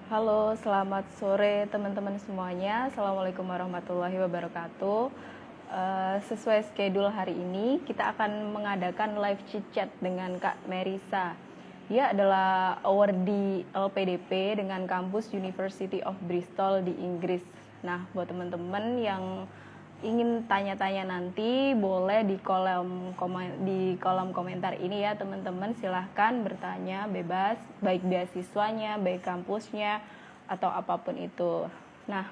Halo, selamat sore teman-teman semuanya. Assalamualaikum warahmatullahi wabarakatuh. Sesuai schedule hari ini, kita akan mengadakan live chit-chat dengan Kak Merisa. Dia adalah awardee LPDP dengan kampus University of Bristol di Inggris. Nah, buat teman-teman yang ingin tanya-tanya nanti, boleh di kolom komentar ini ya teman-teman, silahkan bertanya bebas, baik beasiswanya, baik kampusnya, atau apapun itu. Nah,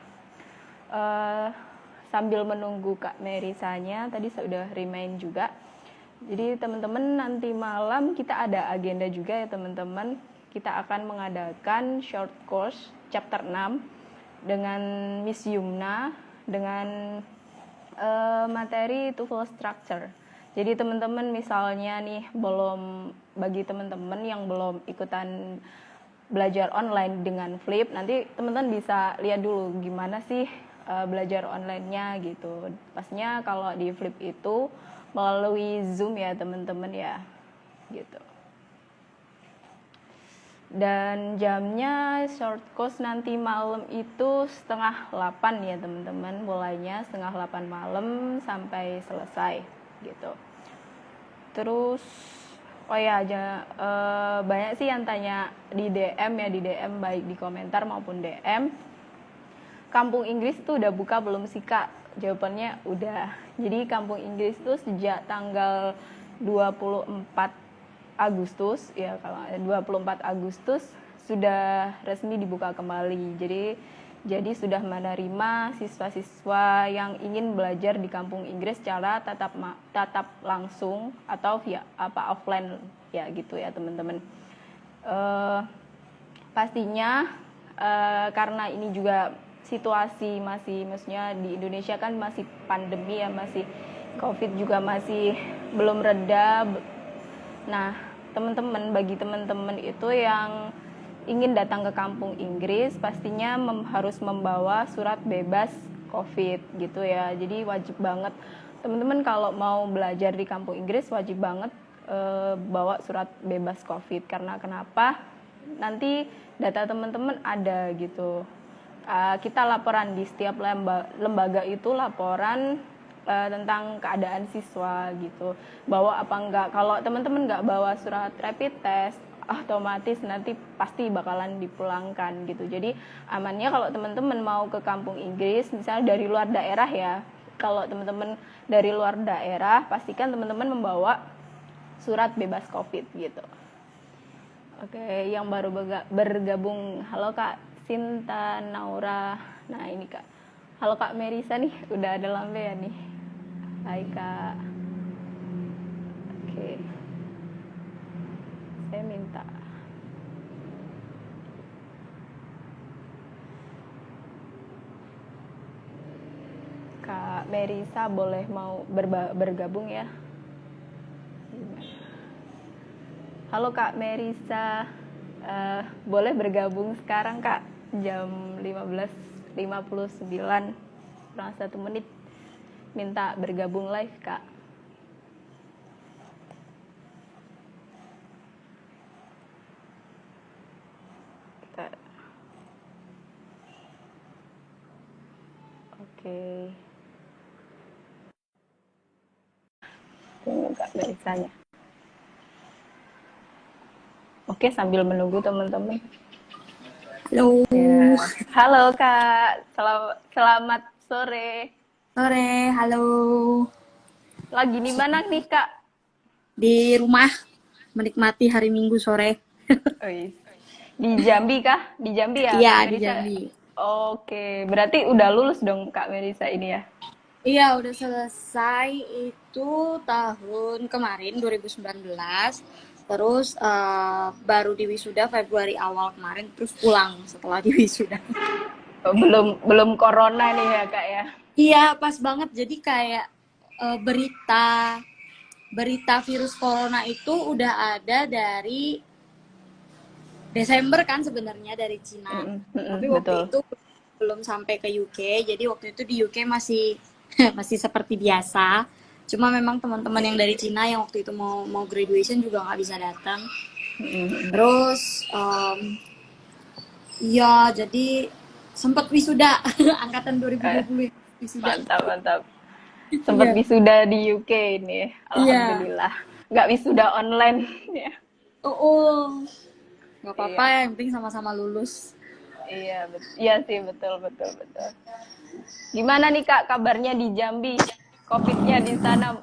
sambil menunggu Kak Merisanya, tadi saya udah remind juga. Jadi teman-teman, nanti malam kita ada agenda juga ya teman-teman. Kita akan mengadakan short course chapter 6 dengan Miss Yumna dengan materi TOEFL structure. Jadi teman-teman misalnya nih bagi teman-teman yang belum ikutan belajar online dengan Flip, nanti teman-teman bisa lihat dulu gimana sih belajar online-nya gitu. Pastinya kalau di Flip itu melalui Zoom ya teman-teman ya, gitu. Dan jamnya short course nanti malam itu 7:30 ya teman-teman, mulainya 7:30 malam sampai selesai gitu. Terus banyak sih yang tanya di DM ya, di DM baik di komentar maupun DM, Kampung Inggris tuh udah buka belum sih Kak? Jawabannya udah. Jadi Kampung Inggris tuh sejak tanggal 24 Agustus ya, kalau 24 Agustus sudah resmi dibuka kembali. Jadi sudah menerima siswa-siswa yang ingin belajar di Kampung Inggris secara tatap langsung atau via offline ya gitu ya teman-teman. Pastinya karena ini juga situasi maksudnya di Indonesia kan masih pandemi ya, masih COVID juga masih belum reda. Nah, bagi teman-teman itu yang ingin datang ke Kampung Inggris, pastinya harus membawa surat bebas COVID gitu ya. Jadi wajib banget teman-teman kalau mau belajar di Kampung Inggris wajib banget bawa surat bebas COVID. Karena kenapa? Nanti data teman-teman ada gitu. Kita laporan di setiap lembaga itu laporan tentang keadaan siswa gitu, bawa apa enggak. Kalau teman-teman enggak bawa surat rapid test, otomatis nanti pasti bakalan dipulangkan gitu. Jadi amannya kalau teman-teman mau ke Kampung Inggris misalnya dari luar daerah ya, kalau teman-teman dari luar daerah pastikan teman-teman membawa surat bebas COVID gitu. Oke, yang baru bergabung, halo Kak Sinta Naura. Nah ini Kak, halo Kak Merisa nih, udah ada lambe ya nih. Hai Kak. Oke, saya minta Kak Merisa boleh mau bergabung ya. Halo Kak Merisa, boleh bergabung sekarang Kak, jam 15:59 kurang 1 menit, minta bergabung live Kak. Oke. Tunggu Kak Merisanya. Oke, sambil menunggu teman-teman. Halo. Ya. Halo Kak, selamat sore. Sore, halo. Lagi di mana nih Kak? Di rumah, menikmati hari Minggu sore. Di Jambi kah? Di Jambi ya Iya, Kak di Merisa? Jambi. Oke, berarti udah lulus dong Kak Merisa ini ya? Iya, udah selesai itu tahun kemarin, 2019. Terus baru di wisuda Februari awal kemarin, terus pulang setelah di wisuda. Oh, belum corona nih ya Kak ya? Iya, pas banget. Jadi kayak berita virus corona itu udah ada Desember kan sebenarnya dari Cina. Tapi waktu Betul. itu belum sampai ke UK, jadi waktu itu di UK masih masih seperti biasa. Cuma memang teman-teman yang dari Cina yang waktu itu mau mau graduation juga nggak bisa datang. Terus ya jadi sempat wisuda angkatan 2020 wisuda. Mantap, mantap. Sempat Iya. wisuda di UK ini, Iya. alhamdulillah. Nggak wisuda online ya. Oh, nggak apa-apa, Iya, yang penting sama-sama lulus. iya sih, betul, betul, betul. Gimana nih Kak kabarnya di Jambi? COVID-nya di sana?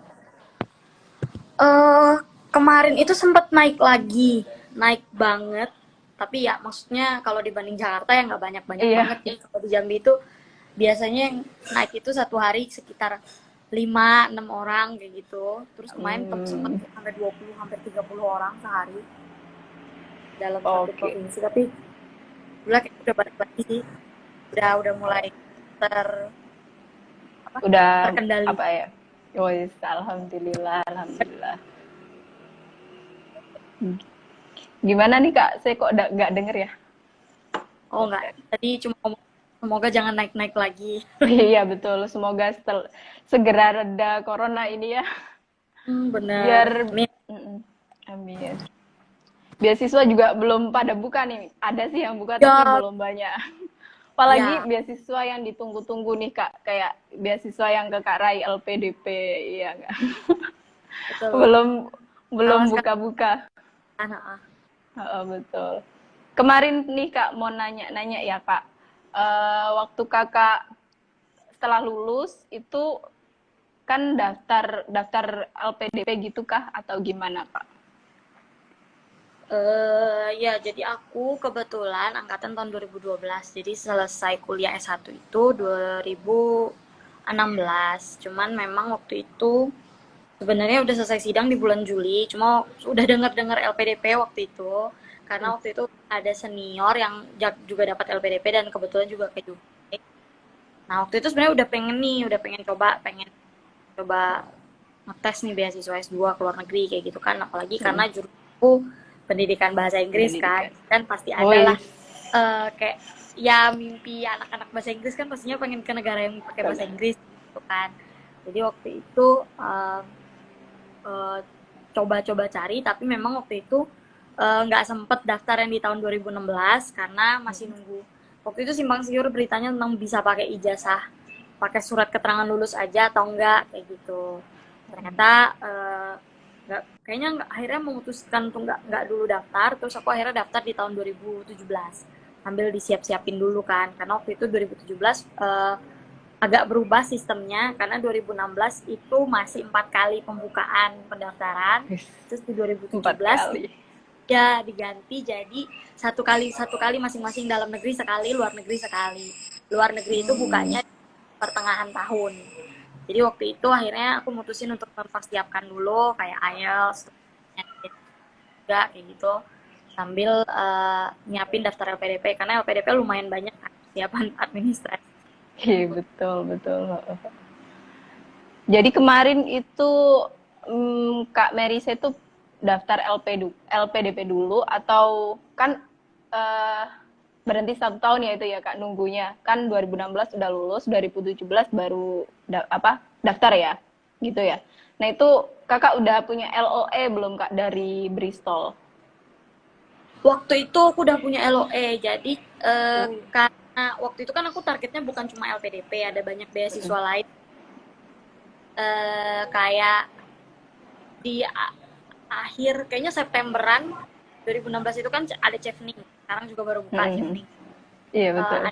eh Kemarin itu sempat naik lagi, naik banget. Tapi ya maksudnya kalau dibanding Jakarta ya nggak banyak-banyak Iya. banget ya. Kalau di Jambi itu biasanya yang naik itu satu hari sekitar 5-6 orang kayak gitu. Terus kemarin sempat Hmm, sampai 20, hampir 30 orang sehari dalam satu oke. provinsi. Tapi udah balik lagi sih. Udah mulai ter apa Udah terkendali. apa ya? Wis, alhamdulillah, alhamdulillah. Gimana nih Kak? Saya kok nggak denger ya? Oh enggak, tadi cuma ngomong semoga jangan naik-naik lagi. Iya betul. Semoga segera reda corona ini ya. Bener. Biar Amin. Mm-mm. Amin. Beasiswa juga belum pada buka nih. Ada sih yang buka tapi Ya, belum banyak. Apalagi ya, beasiswa yang ditunggu-tunggu nih Kak. Kayak beasiswa yang ke Kak Rai LPDP. Iya nggak? betul. Belum belum Sama sekali. buka-buka. Ah. Heeh, betul. Kemarin nih Kak mau nanya-nanya ya Kak. Waktu Kakak setelah lulus itu kan daftar daftar LPDP gitu kah atau gimana Kak? Ya, jadi aku kebetulan angkatan tahun 2012. Jadi selesai kuliah S1 itu 2016. Cuman memang waktu itu sebenarnya udah selesai sidang di bulan Juli. Cuma udah dengar-dengar LPDP waktu itu. Karena waktu itu ada senior yang juga dapat LPDP dan kebetulan juga ke UK. Nah, waktu itu sebenarnya udah pengen coba ngetes nih beasiswa S2 ke luar negeri kayak gitu kan. Apalagi karena jurusanku pendidikan bahasa Inggris kan. Pendidikan. Dan pasti ada lah Woi, kayak ya mimpi anak-anak bahasa Inggris kan pastinya pengen ke negara yang pakai bahasa Inggris gitu kan. Jadi waktu itu eh, coba-coba cari tapi memang waktu itu nggak sempet daftar yang di tahun 2016 karena masih nunggu. Waktu itu simpang siur beritanya tentang bisa pakai ijazah, pakai surat keterangan lulus aja atau enggak kayak gitu. Ternyata nggak, kayaknya nggak, akhirnya memutuskan untuk nggak dulu daftar. Terus aku akhirnya daftar di tahun 2017 sambil disiap-siapin dulu kan karena waktu itu 2017 agak berubah sistemnya karena 2016 itu masih 4 kali pembukaan pendaftaran, terus di 4 2017 kali. ya diganti jadi satu kali masing-masing, dalam negeri sekali, luar negeri sekali. Luar negeri itu bukanya pertengahan tahun. Jadi waktu itu akhirnya aku mutusin untuk mempersiapkan dulu kayak IELTS juga kayak gitu sambil nyiapin daftar LPDP karena LPDP lumayan banyak kan, persiapan administrasi. Iya, betul, betul. Jadi kemarin itu Kak Merise itu daftar LPDP dulu atau kan eh, berhenti 1 tahun ya itu ya Kak nunggunya. Kan 2016 udah lulus, 2017 baru daftar ya. Gitu ya. Nah, itu Kakak udah punya LOE belum Kak dari Bristol? Waktu itu aku udah punya LOE, jadi karena waktu itu kan aku targetnya bukan cuma LPDP, ada banyak beasiswa lain kayak di akhir kayaknya Septemberan 2016 itu kan ada Chevening, sekarang juga baru buka Chevening. Iya, betul. Ada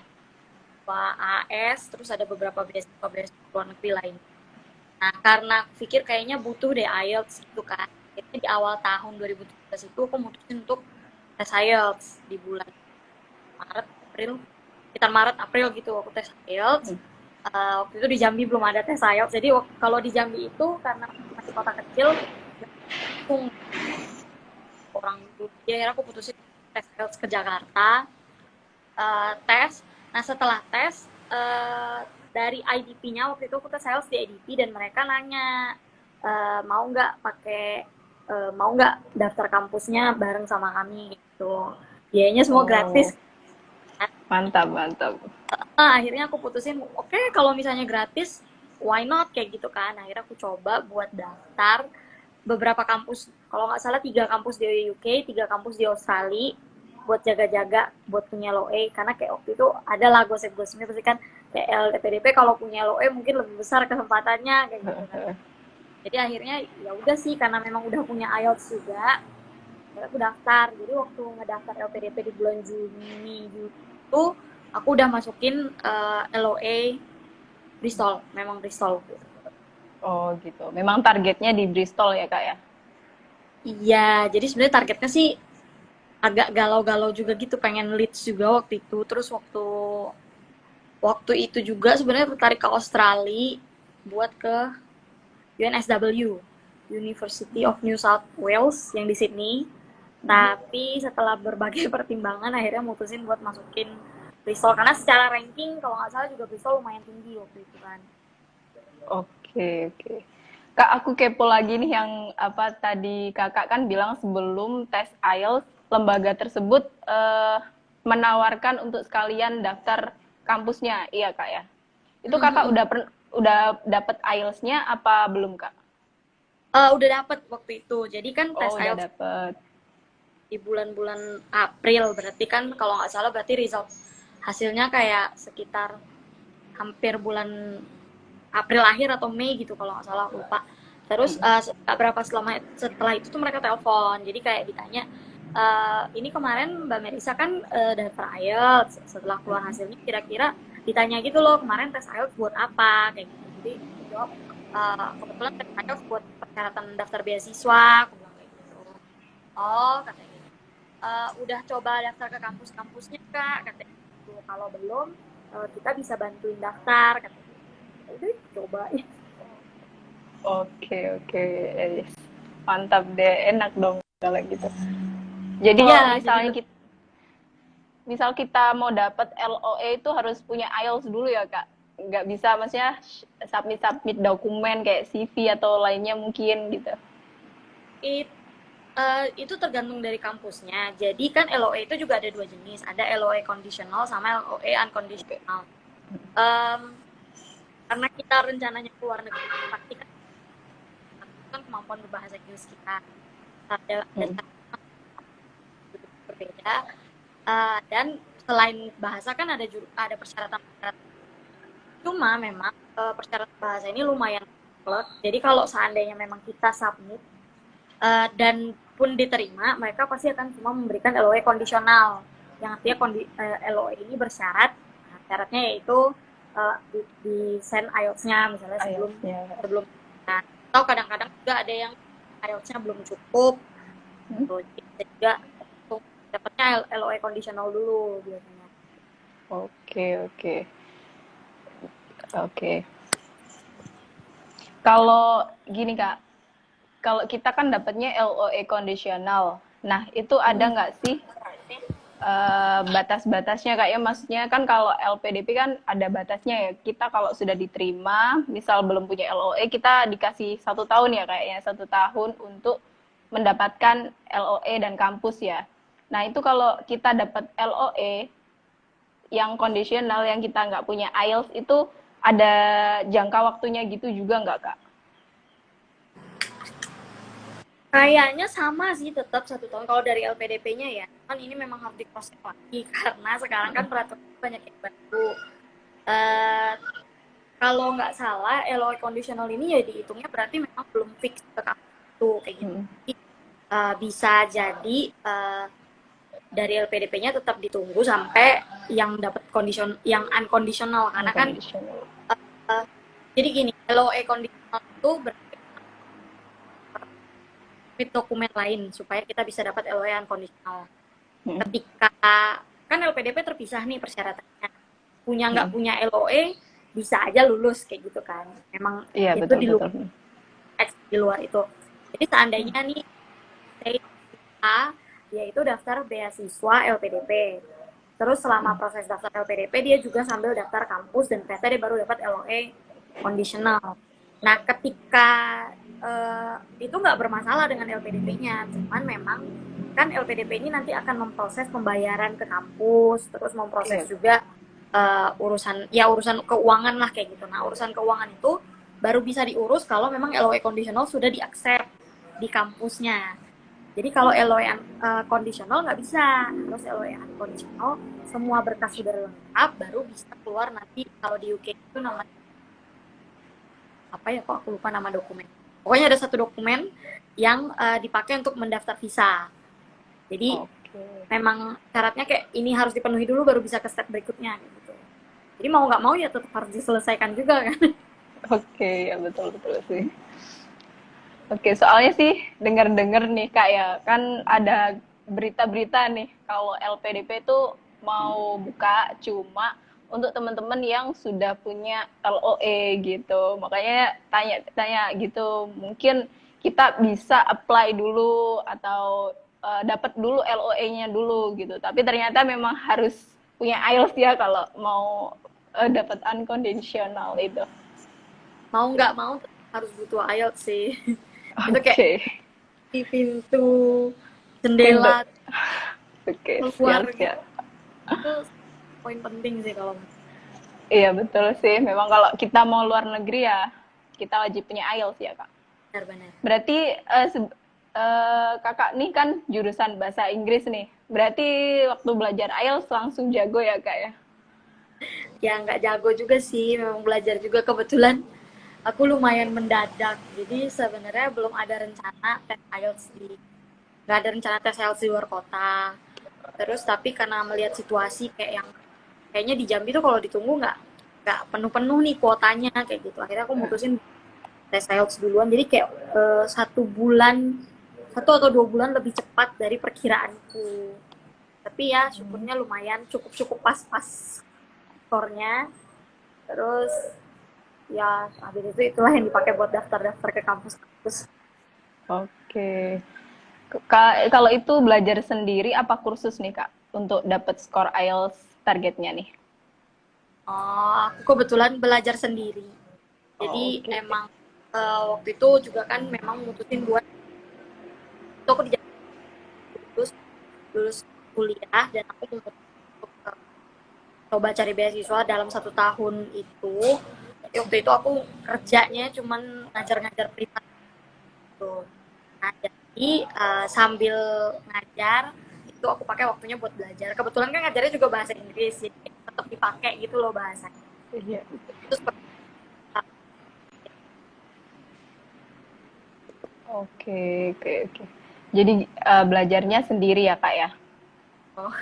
AS, terus ada beberapa beasiswa luar negeri lain. Nah, karena aku pikir kayaknya butuh deh IELTS gitu kan. Jadi di awal tahun 2017 itu aku mutusin untuk tes IELTS di bulan Maret, April, sekitar Maret, April gitu aku tes IELTS. Waktu itu di Jambi belum ada tes IELTS, jadi kalau di Jambi itu karena masih kota kecil, aku orang dulu, ya akhirnya aku putusin tes IELTS ke Jakarta, tes. Nah setelah tes, dari IDP-nya waktu itu aku tes IELTS di IDP dan mereka nanya mau nggak pakai mau nggak daftar kampusnya bareng sama kami gitu. biayanya semua Oh, gratis. mantap, mantap. Akhirnya aku putusin, oke, kalau misalnya gratis, why not, kayak gitu kan. Akhirnya aku coba buat daftar beberapa kampus, kalau nggak salah 3 kampus di UK, 3 kampus di Australia, buat jaga-jaga buat punya LOE. Karena kayak waktu itu ada lah gosip-gosipnya pasti kan, kayak LPDP kalau punya LOE mungkin lebih besar kesempatannya kayak gitu kan. Jadi akhirnya ya udah sih, karena memang udah punya IELTS juga, akhirnya aku daftar. Jadi waktu ngedaftar LPDP di bulan Juni itu, aku udah masukin LOA Bristol, memang Bristol. Oh gitu. Memang targetnya di Bristol ya kak ya? Iya, jadi sebenarnya targetnya sih agak galau-galau juga gitu, pengen Leeds juga waktu itu. Terus waktu waktu itu juga sebenarnya tertarik ke Australia buat ke UNSW, University of New South Wales yang di Sydney. Tapi setelah berbagai pertimbangan akhirnya mutusin buat masukin Bristol, karena secara ranking kalau nggak salah juga Bristol lumayan tinggi waktu itu kan. Oke, oke. Kak, aku kepo lagi nih yang apa tadi kakak kan bilang sebelum tes IELTS, lembaga tersebut menawarkan untuk sekalian daftar kampusnya, iya kak ya? Itu kakak udah dapet IELTS-nya apa belum kak? Udah dapet waktu itu. Jadi kan tes Oh, udah IELTS dapet. di bulan-bulan April, berarti kan kalau nggak salah berarti result hasilnya kayak sekitar hampir bulan April akhir atau Mei gitu kalau nggak salah, lupa. Terus berapa setelah itu tuh mereka telepon, jadi kayak ditanya, ini kemarin Mbak Melisa kan daftar IELTS, setelah keluar hasilnya kira-kira ditanya gitu loh, kemarin tes IELTS buat apa kayak gitu. Jadi aku jawab, kebetulan tes IELTS buat persyaratan daftar beasiswa, aku bilang kayak gitu. Oh, katanya gitu. Udah coba daftar ke kampus-kampusnya kak, katanya gitu. Kalau belum, kita bisa bantuin daftar, katanya gitu. Ya udah coba. Oke, oke. Mantap deh, enak dong kalau gitu. Jadi Iya, kalau jadi misalnya kita misal kita mau dapat LOE itu harus punya IELTS dulu ya kak, nggak bisa maksudnya submit submit dokumen kayak CV atau lainnya mungkin gitu. itu tergantung dari kampusnya. Jadi kan LOE itu juga ada 2 jenis, ada LOE conditional sama LOE Oke. unconditional. Em, karena kita rencananya keluar negeri, pasti kan kemampuan berbahasa Inggris kita ada Hmm. berbeda. Dan selain bahasa kan ada persyaratan-persyaratan. Cuma memang persyaratan bahasa ini lumayan kompleks. Jadi kalau seandainya memang kita submit dan pun diterima, mereka pasti akan cuma memberikan LOE kondisional, yang artinya LOE ini bersyarat. Nah, syaratnya yaitu di send IELTS-nya misalnya sebelum IELTS-nya. sebelum nah, atau kadang-kadang juga ada yang IELTS-nya belum cukup Hmm? gitu. Jadi juga dapatnya LOE kondisional dulu biasanya. Oke, oke, oke. Kalau gini kak, kalau kita kan dapatnya LOE kondisional, nah itu ada Mm-mm. nggak sih batas-batasnya kak ya, maksudnya kan kalau LPDP kan ada batasnya ya, kita kalau sudah diterima misal belum punya LOE kita dikasih 1 tahun ya kayaknya 1 tahun untuk mendapatkan LOE dan kampus ya. Nah itu kalau kita dapat LOE yang kondisional yang kita nggak punya IELTS itu ada jangka waktunya gitu juga nggak kak? Kayaknya sama sih, tetap 1 tahun kalau dari LPDP-nya ya. Kan ini memang harus diproses lagi karena sekarang kan peraturan banyak yang baru. Eh, Kalau nggak salah, LOE conditional ini ya dihitungnya berarti memang belum fix ke kampus itu kayak gitu. Hmm. Jadi, bisa jadi dari LPDP-nya tetap ditunggu sampai yang dapat condition, yang unconditional, karena kan Unconditional. uh, jadi gini, LOE conditional itu berarti dokumen lain supaya kita bisa dapat LOE unconditional. Hmm. Ketika kan LPDP terpisah nih persyaratannya, punya nggak Hmm. punya LOE bisa aja lulus kayak gitu kan. Memang Iya itu betul di luar, betul. di luar itu. Jadi seandainya nih A, dia itu daftar beasiswa LPDP. Terus selama proses daftar LPDP dia juga sambil daftar kampus dan ternyata dia baru dapat LOE conditional. Nah, ketika itu nggak bermasalah dengan LPDP-nya, cuman memang kan LPDP ini nanti akan memproses pembayaran ke kampus, terus memproses Iya. juga urusan keuangan lah kayak gitu. Nah, urusan keuangan itu baru bisa diurus kalau memang LOE conditional sudah diaccept di kampusnya. Jadi kalau LOE conditional nggak bisa, terus LOE unconditional semua berkas sudah lengkap baru bisa keluar nanti. Kalau di UK itu namanya apa ya, kok aku lupa nama dokumen. Pokoknya ada satu dokumen yang dipakai untuk mendaftar visa. Jadi Oke. memang syaratnya kayak ini harus dipenuhi dulu baru bisa ke step berikutnya gitu. Jadi mau nggak mau ya tetap harus diselesaikan juga kan. Oke, ya betul betul sih. Oke, soalnya sih dengar-dengar nih Kak ya, kan ada berita-berita nih kalau LPDP itu mau buka cuma untuk teman-teman yang sudah punya LOE gitu. Makanya tanya-tanya gitu, mungkin kita bisa apply dulu atau dapat dulu LOE-nya dulu gitu. Tapi ternyata memang harus punya IELTS ya kalau mau dapat unconditional itu. Mau nggak mau tetap harus butuh IELTS sih. Itu kayak Oke, di pintu pintu. jendela Oke, keluar siap gitu, siap. itu poin penting sih kalau Iya betul sih. Memang kalau kita mau luar negeri ya kita wajib punya IELTS ya kak. benar-benar. Berarti kakak nih kan jurusan bahasa Inggris nih. Berarti waktu belajar IELTS langsung jago ya kak ya? Ya nggak jago juga sih, memang belajar juga kebetulan aku lumayan mendadak. Jadi sebenarnya belum ada rencana tes IELTS nggak ada rencana tes IELTS di luar kota. Terus tapi karena melihat situasi kayak yang kayaknya di Jambi tuh kalau ditunggu nggak penuh-penuh nih kuotanya kayak gitu. Akhirnya aku mutusin tes IELTS duluan. Jadi kayak 1 bulan, 1 atau 2 bulan lebih cepat dari perkiraanku. Tapi ya syukurnya lumayan cukup-cukup pas-pas skornya. Terus ya habis itu itulah yang dipakai buat daftar-daftar ke kampus-kampus. Oke. Kalau itu belajar sendiri apa kursus nih kak untuk dapat skor IELTS targetnya nih? Oh, aku kebetulan belajar sendiri. Jadi Oh, oke. emang waktu itu juga kan memang mutusin buat itu aku di lulus lulus kuliah dan aku memutuskan untuk coba cari beasiswa dalam 1 tahun itu. Waktu itu aku kerjanya cuman ngajar-ngajar privat gitu. Nah, jadi sambil ngajar itu aku pakai waktunya buat belajar. Kebetulan kan ngajarnya juga bahasa Inggris, jadi tetap dipakai gitu loh bahasanya. Iya. Terus Oke, oke, oke. Jadi belajarnya sendiri ya kak ya? oh,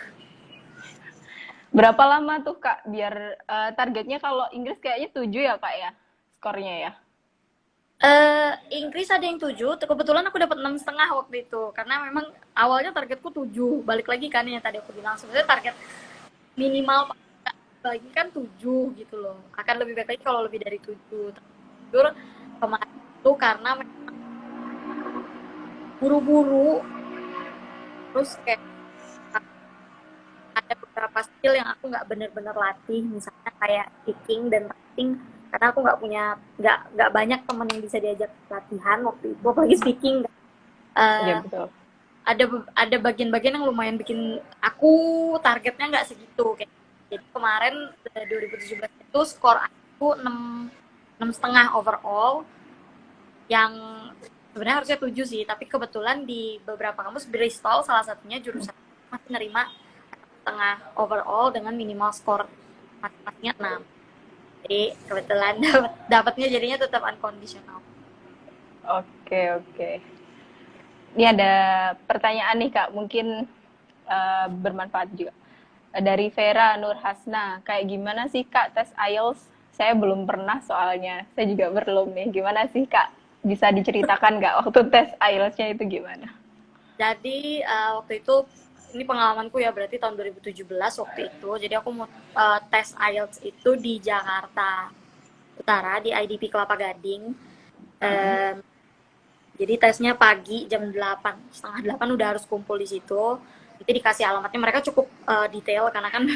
Berapa lama tuh Kak biar targetnya kalau Inggris kayaknya 7 ya Kak ya skornya ya? Inggris ada yang 7, kebetulan aku dapat 6,5 waktu itu karena memang awalnya targetku 7, balik lagi kan yang tadi aku bilang sebenarnya target minimal lagi kan 7 gitu loh, akan lebih baik lagi kalau lebih dari 7. Jujur kemarin itu karena buru-buru, terus kayak ada beberapa skill yang aku nggak bener-bener latih, misalnya kayak speaking dan writing, karena aku nggak banyak temen yang bisa diajak latihan waktu itu, apalagi speaking. Iya Eh, betul. ada bagian-bagian yang lumayan bikin aku targetnya nggak segitu kayak. Jadi kemarin 2017 itu skor aku 6,5 overall, yang sebenarnya harusnya 7 sih, tapi kebetulan di beberapa kampus Bristol salah satunya jurusan masih nerima setengah overall dengan minimal skor matematiknya 6. Jadi kebetulan dapatnya jadinya tetap unconditional. Oke, oke. Ini ada pertanyaan nih Kak, mungkin bermanfaat juga. Dari Vera Nur Hasna, kayak gimana sih Kak tes IELTS? Saya belum pernah soalnya, saya juga belum nih. Gimana sih Kak? Bisa diceritakan nggak waktu tes IELTS-nya itu gimana? Jadi waktu itu ini pengalamanku ya, berarti tahun 2017 waktu itu. Jadi aku mau tes IELTS itu di Jakarta Utara di IDP Kelapa Gading. Em, jadi tesnya pagi jam 8, setengah 8 udah harus kumpul di situ. Itu dikasih alamatnya, mereka cukup detail karena kan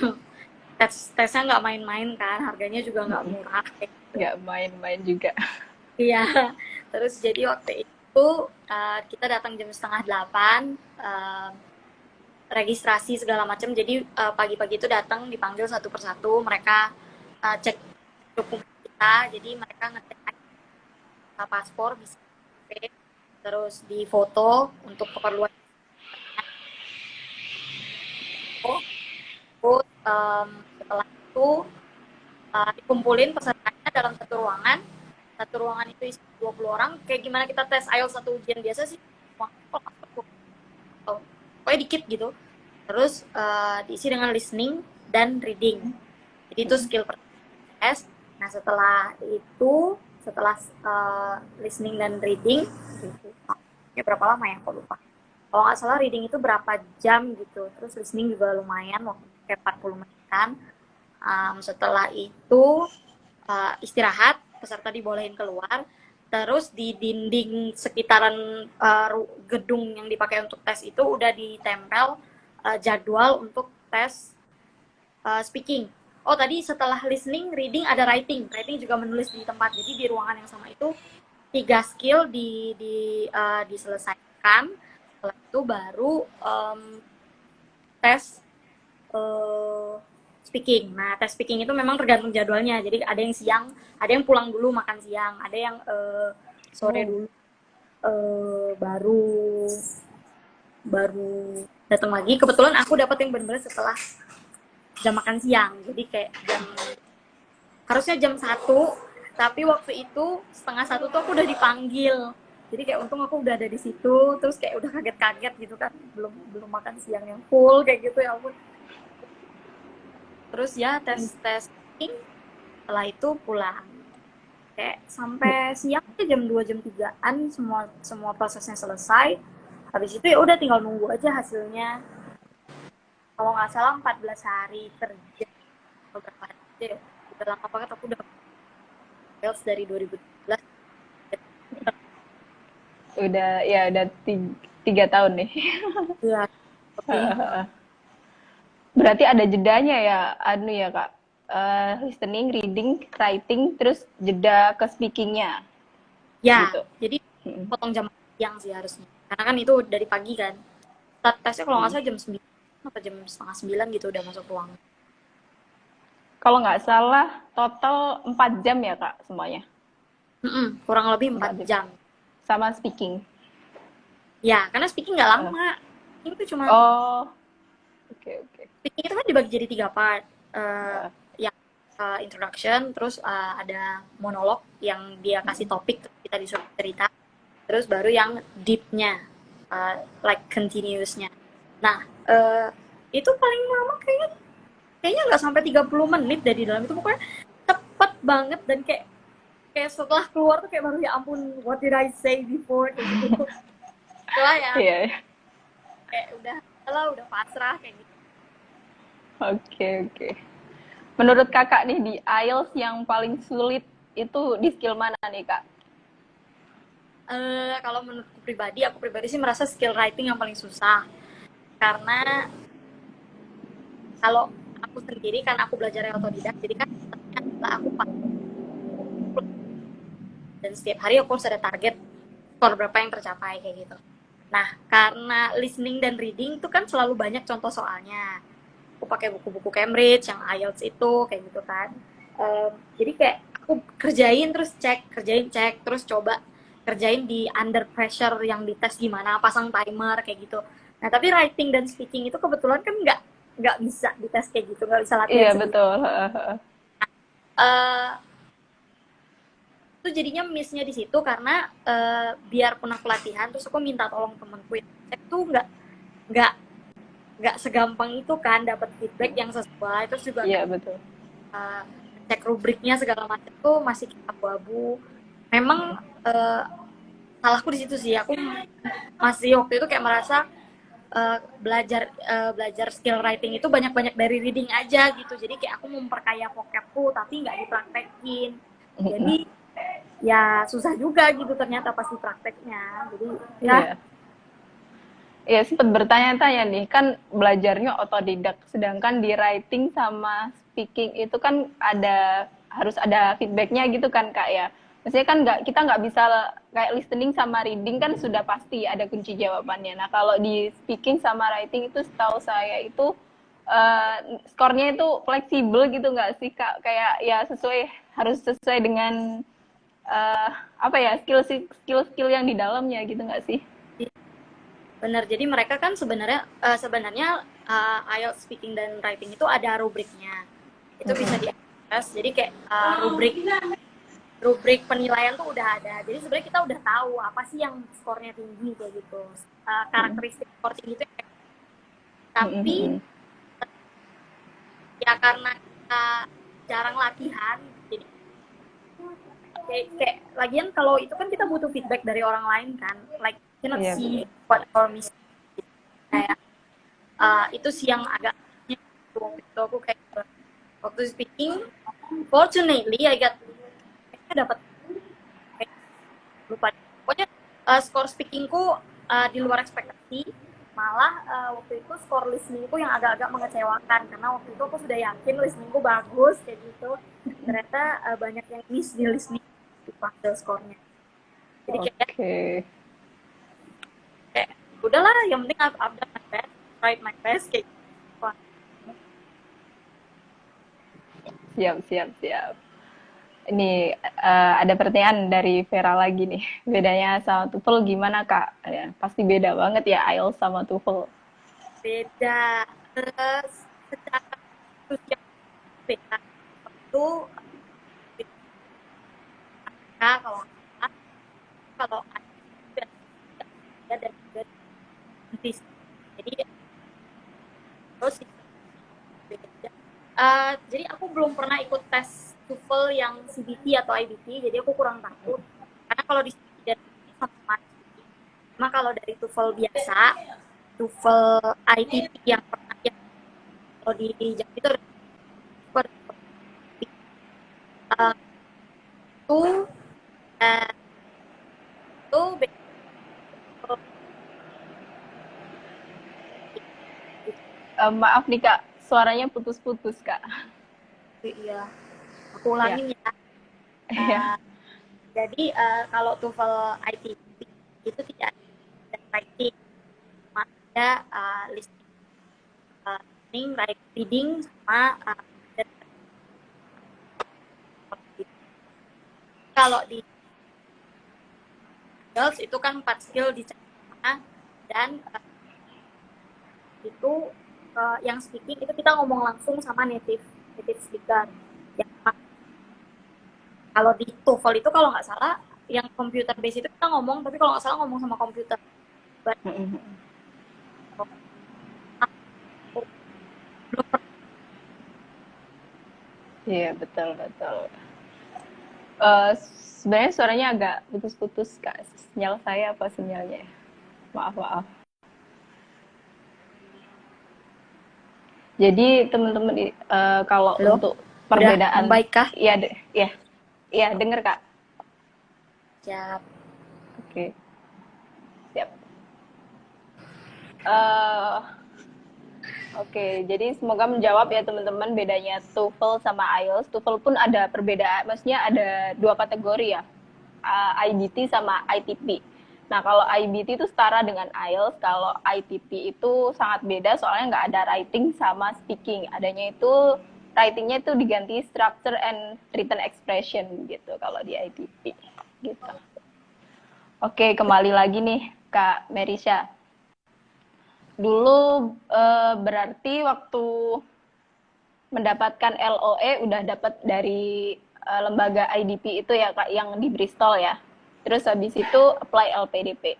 tesnya nggak main-main kan, harganya juga nggak murah kayak gitu. Nggak main-main juga. Iya, terus jadi waktu itu kita datang jam setengah 8, registrasi segala macam. Jadi pagi-pagi itu datang dipanggil satu persatu, mereka cek dokumen kita. Jadi mereka ngecek paspor, bisa terus di foto untuk keperluan. Terus setelah itu dikumpulin pesertanya dalam satu ruangan. Satu ruangan itu isi 20 orang. Kayak gimana kita tes IELTS satu ujian biasa sih. Pokoknya dikit gitu. Terus diisi dengan listening dan reading. Jadi itu skill test. Nah setelah itu, setelah listening dan reading, ya berapa lama ya? Kok lupa. Kalau nggak salah reading itu berapa jam gitu. Terus listening juga lumayan, waktu kayak 40 menitan. Setelah itu istirahat, peserta dibolehin keluar. Terus di dinding sekitaran gedung yang dipakai untuk tes itu udah ditempel jadwal untuk tes speaking. Oh tadi setelah listening, reading ada writing. Writing juga menulis di tempat. Jadi di ruangan yang sama itu 3 skill diselesaikan. Setelah itu baru tes speaking. Nah, tes speaking itu memang tergantung jadwalnya. Jadi ada yang siang, ada yang pulang dulu makan siang, ada yang sore dulu baru datang lagi. Kebetulan aku dapat yang benar-benar setelah jam makan siang. Jadi kayak harusnya jam 1, tapi waktu itu setengah 1 tuh aku udah dipanggil. Jadi kayak untung aku udah ada di situ, terus kayak udah kaget-kaget gitu kan, belum makan siang yang full kayak gitu ya ampun. Terus ya tes setelah itu pulang. Kayak sampai siang jam 2 jam 3-an semua prosesnya selesai. Habis itu ya udah tinggal nunggu aja hasilnya. Kalau nggak salah 14 hari kerja, beberapa hari aja ya. Udah lama banget aku udah IELTS dari 2017. Udah 3 tahun nih. Iya. Berarti ada jedanya ya, ya Kak. Listening, reading, writing, terus jeda ke speakingnya. Ya, Gitu. jadi potong jam siang sih harusnya. Karena kan itu dari pagi kan. Start tesnya kalau nggak salah jam 9 atau jam setengah 9 gitu udah masuk ruang. Kalau nggak salah, total 4 jam ya Kak semuanya? Kurang lebih 4 jam. Sama speaking? Ya, karena speaking nggak lama. Ini tuh cuma... Oke. Speaking itu kan dibagi jadi 3 part. Yang introduction, terus ada monolog yang dia kasih topik, terus kita disuruh cerita. Terus baru yang deep-nya, like continuous-nya. Nah, itu paling lama kayaknya nggak sampai 30 menit dari dalam itu, pokoknya cepet banget. Dan kayak setelah keluar tuh kayak baru ya ampun, what did I say before kayak gitu. Setelah ya kayak udah pasrah kayak gitu. Oke. Menurut kakak nih di IELTS yang paling sulit itu di skill mana nih Kak? Kalau menurutku pribadi, aku pribadi sih merasa skill writing yang paling susah. Karena kalau aku sendiri kan aku belajar otodidak, jadi kan aku dan setiap hari aku harus ada target skor berapa yang tercapai kayak gitu. Nah, karena listening dan reading itu kan selalu banyak contoh soalnya. Aku pakai buku-buku Cambridge yang IELTS itu kayak gitu kan. Jadi kayak aku kerjain terus cek, terus coba kerjain di under pressure yang dites gimana, pasang timer kayak gitu. Nah, tapi writing dan speaking itu kebetulan kan nggak bisa dites kayak gitu, nggak bisa latihan. Iya betul. Itu jadinya miss-nya di situ karena biarpun aku latihan, terus aku minta tolong temenku yang cek tuh nggak segampang itu kan dapat feedback yang sesuai. Terus juga betul. Cek rubriknya segala macam tuh masih abu-abu. Memang salahku di situ sih. Aku masih waktu itu kayak merasa belajar skill writing itu banyak-banyak dari reading aja gitu. Jadi kayak aku memperkaya vocabku tapi nggak dipraktekin. Jadi ya susah juga gitu ternyata pas di prakteknya. Jadi ya. Iya, sempat bertanya-tanya nih, kan belajarnya otodidak, sedangkan di writing sama speaking itu kan harus ada feedbacknya gitu kan Kak ya. Maksudnya kan kita nggak bisa kayak listening sama reading kan sudah pasti ada kunci jawabannya. Nah, kalau di speaking sama writing itu setahu saya itu skornya itu fleksibel gitu nggak sih Kak? Kayak ya harus sesuai dengan eh, apa ya skill yang di dalamnya gitu nggak sih? Benar, jadi mereka kan sebenarnya IELTS speaking dan writing itu ada rubriknya. Itu bisa diakses. Jadi kayak rubrik penilaian tuh udah ada. Jadi sebenarnya kita udah tahu apa sih yang skornya tinggi kayak gitu. Karakteristik skor tinggi itu tapi ya karena kita jarang latihan, jadi kayak lagian kalau itu kan kita butuh feedback dari orang lain kan, like cannot Iya, see what our mistake, kayak itu sih yang agak waktu itu aku kayak waktu speaking, fortunately I got dapat lupa pokoknya skor speakingku di luar ekspektasi, malah waktu itu skor listeningku yang agak-agak mengecewakan karena waktu itu aku sudah yakin listeningku bagus kayak gitu, ternyata banyak yang miss di listening di hasil skornya, jadi kayak udahlah yang penting I've done my best, tried my best kayak gitu. Siap. Ini ada pertanyaan dari Vera lagi nih. Bedanya sama TOEFL gimana Kak? Ya, pasti beda banget ya IELTS sama TOEFL. Beda, terus secara sosial beda itu kalau kalau ada dan juga jadi terus beda. Jadi aku belum pernah ikut tes TOEFL yang CBT atau IBT, jadi aku kurang takut karena kalau di CBT dan sama cuma kalau dari TOEFL biasa, TOEFL ITP yang pernah yang kalau di Jakarta itu itu itu beda. Maaf nih Kak, suaranya putus-putus Kak. Iya, aku Ya, ulangin ya. ya. Jadi kalau TOEFL ITP itu tidak ada writing, ada listening, reading, sama kalau di IELTS itu kan 4 skill di dan itu yang speaking itu kita ngomong langsung sama native speaker. Yang kalau di TOEFL itu kalau nggak salah yang computer base itu kita ngomong, tapi kalau nggak salah ngomong sama komputer. Iya, betul. Sebenarnya suaranya agak putus-putus Kak. Sinyal saya apa sinyalnya? Maaf. Jadi teman-teman kalau Halo, untuk udah perbedaan, membaik kah? iya dengar Kak. Siap. Oke, siap. Eh, Oke, jadi semoga menjawab ya teman-teman bedanya TOEFL sama IELTS. TOEFL pun ada perbedaan, maksudnya ada dua kategori ya, IBT sama ITP. Nah, kalau IBT itu setara dengan IELTS, kalau ITP itu sangat beda soalnya nggak ada writing sama speaking. Adanya itu writingnya itu diganti structure and written expression gitu kalau di ITP gitu. Oke, kembali lagi nih Kak Merisha. Dulu berarti waktu mendapatkan LOE udah dapat dari lembaga IDP itu ya Kak yang di Bristol ya. Terus habis itu apply LPDP.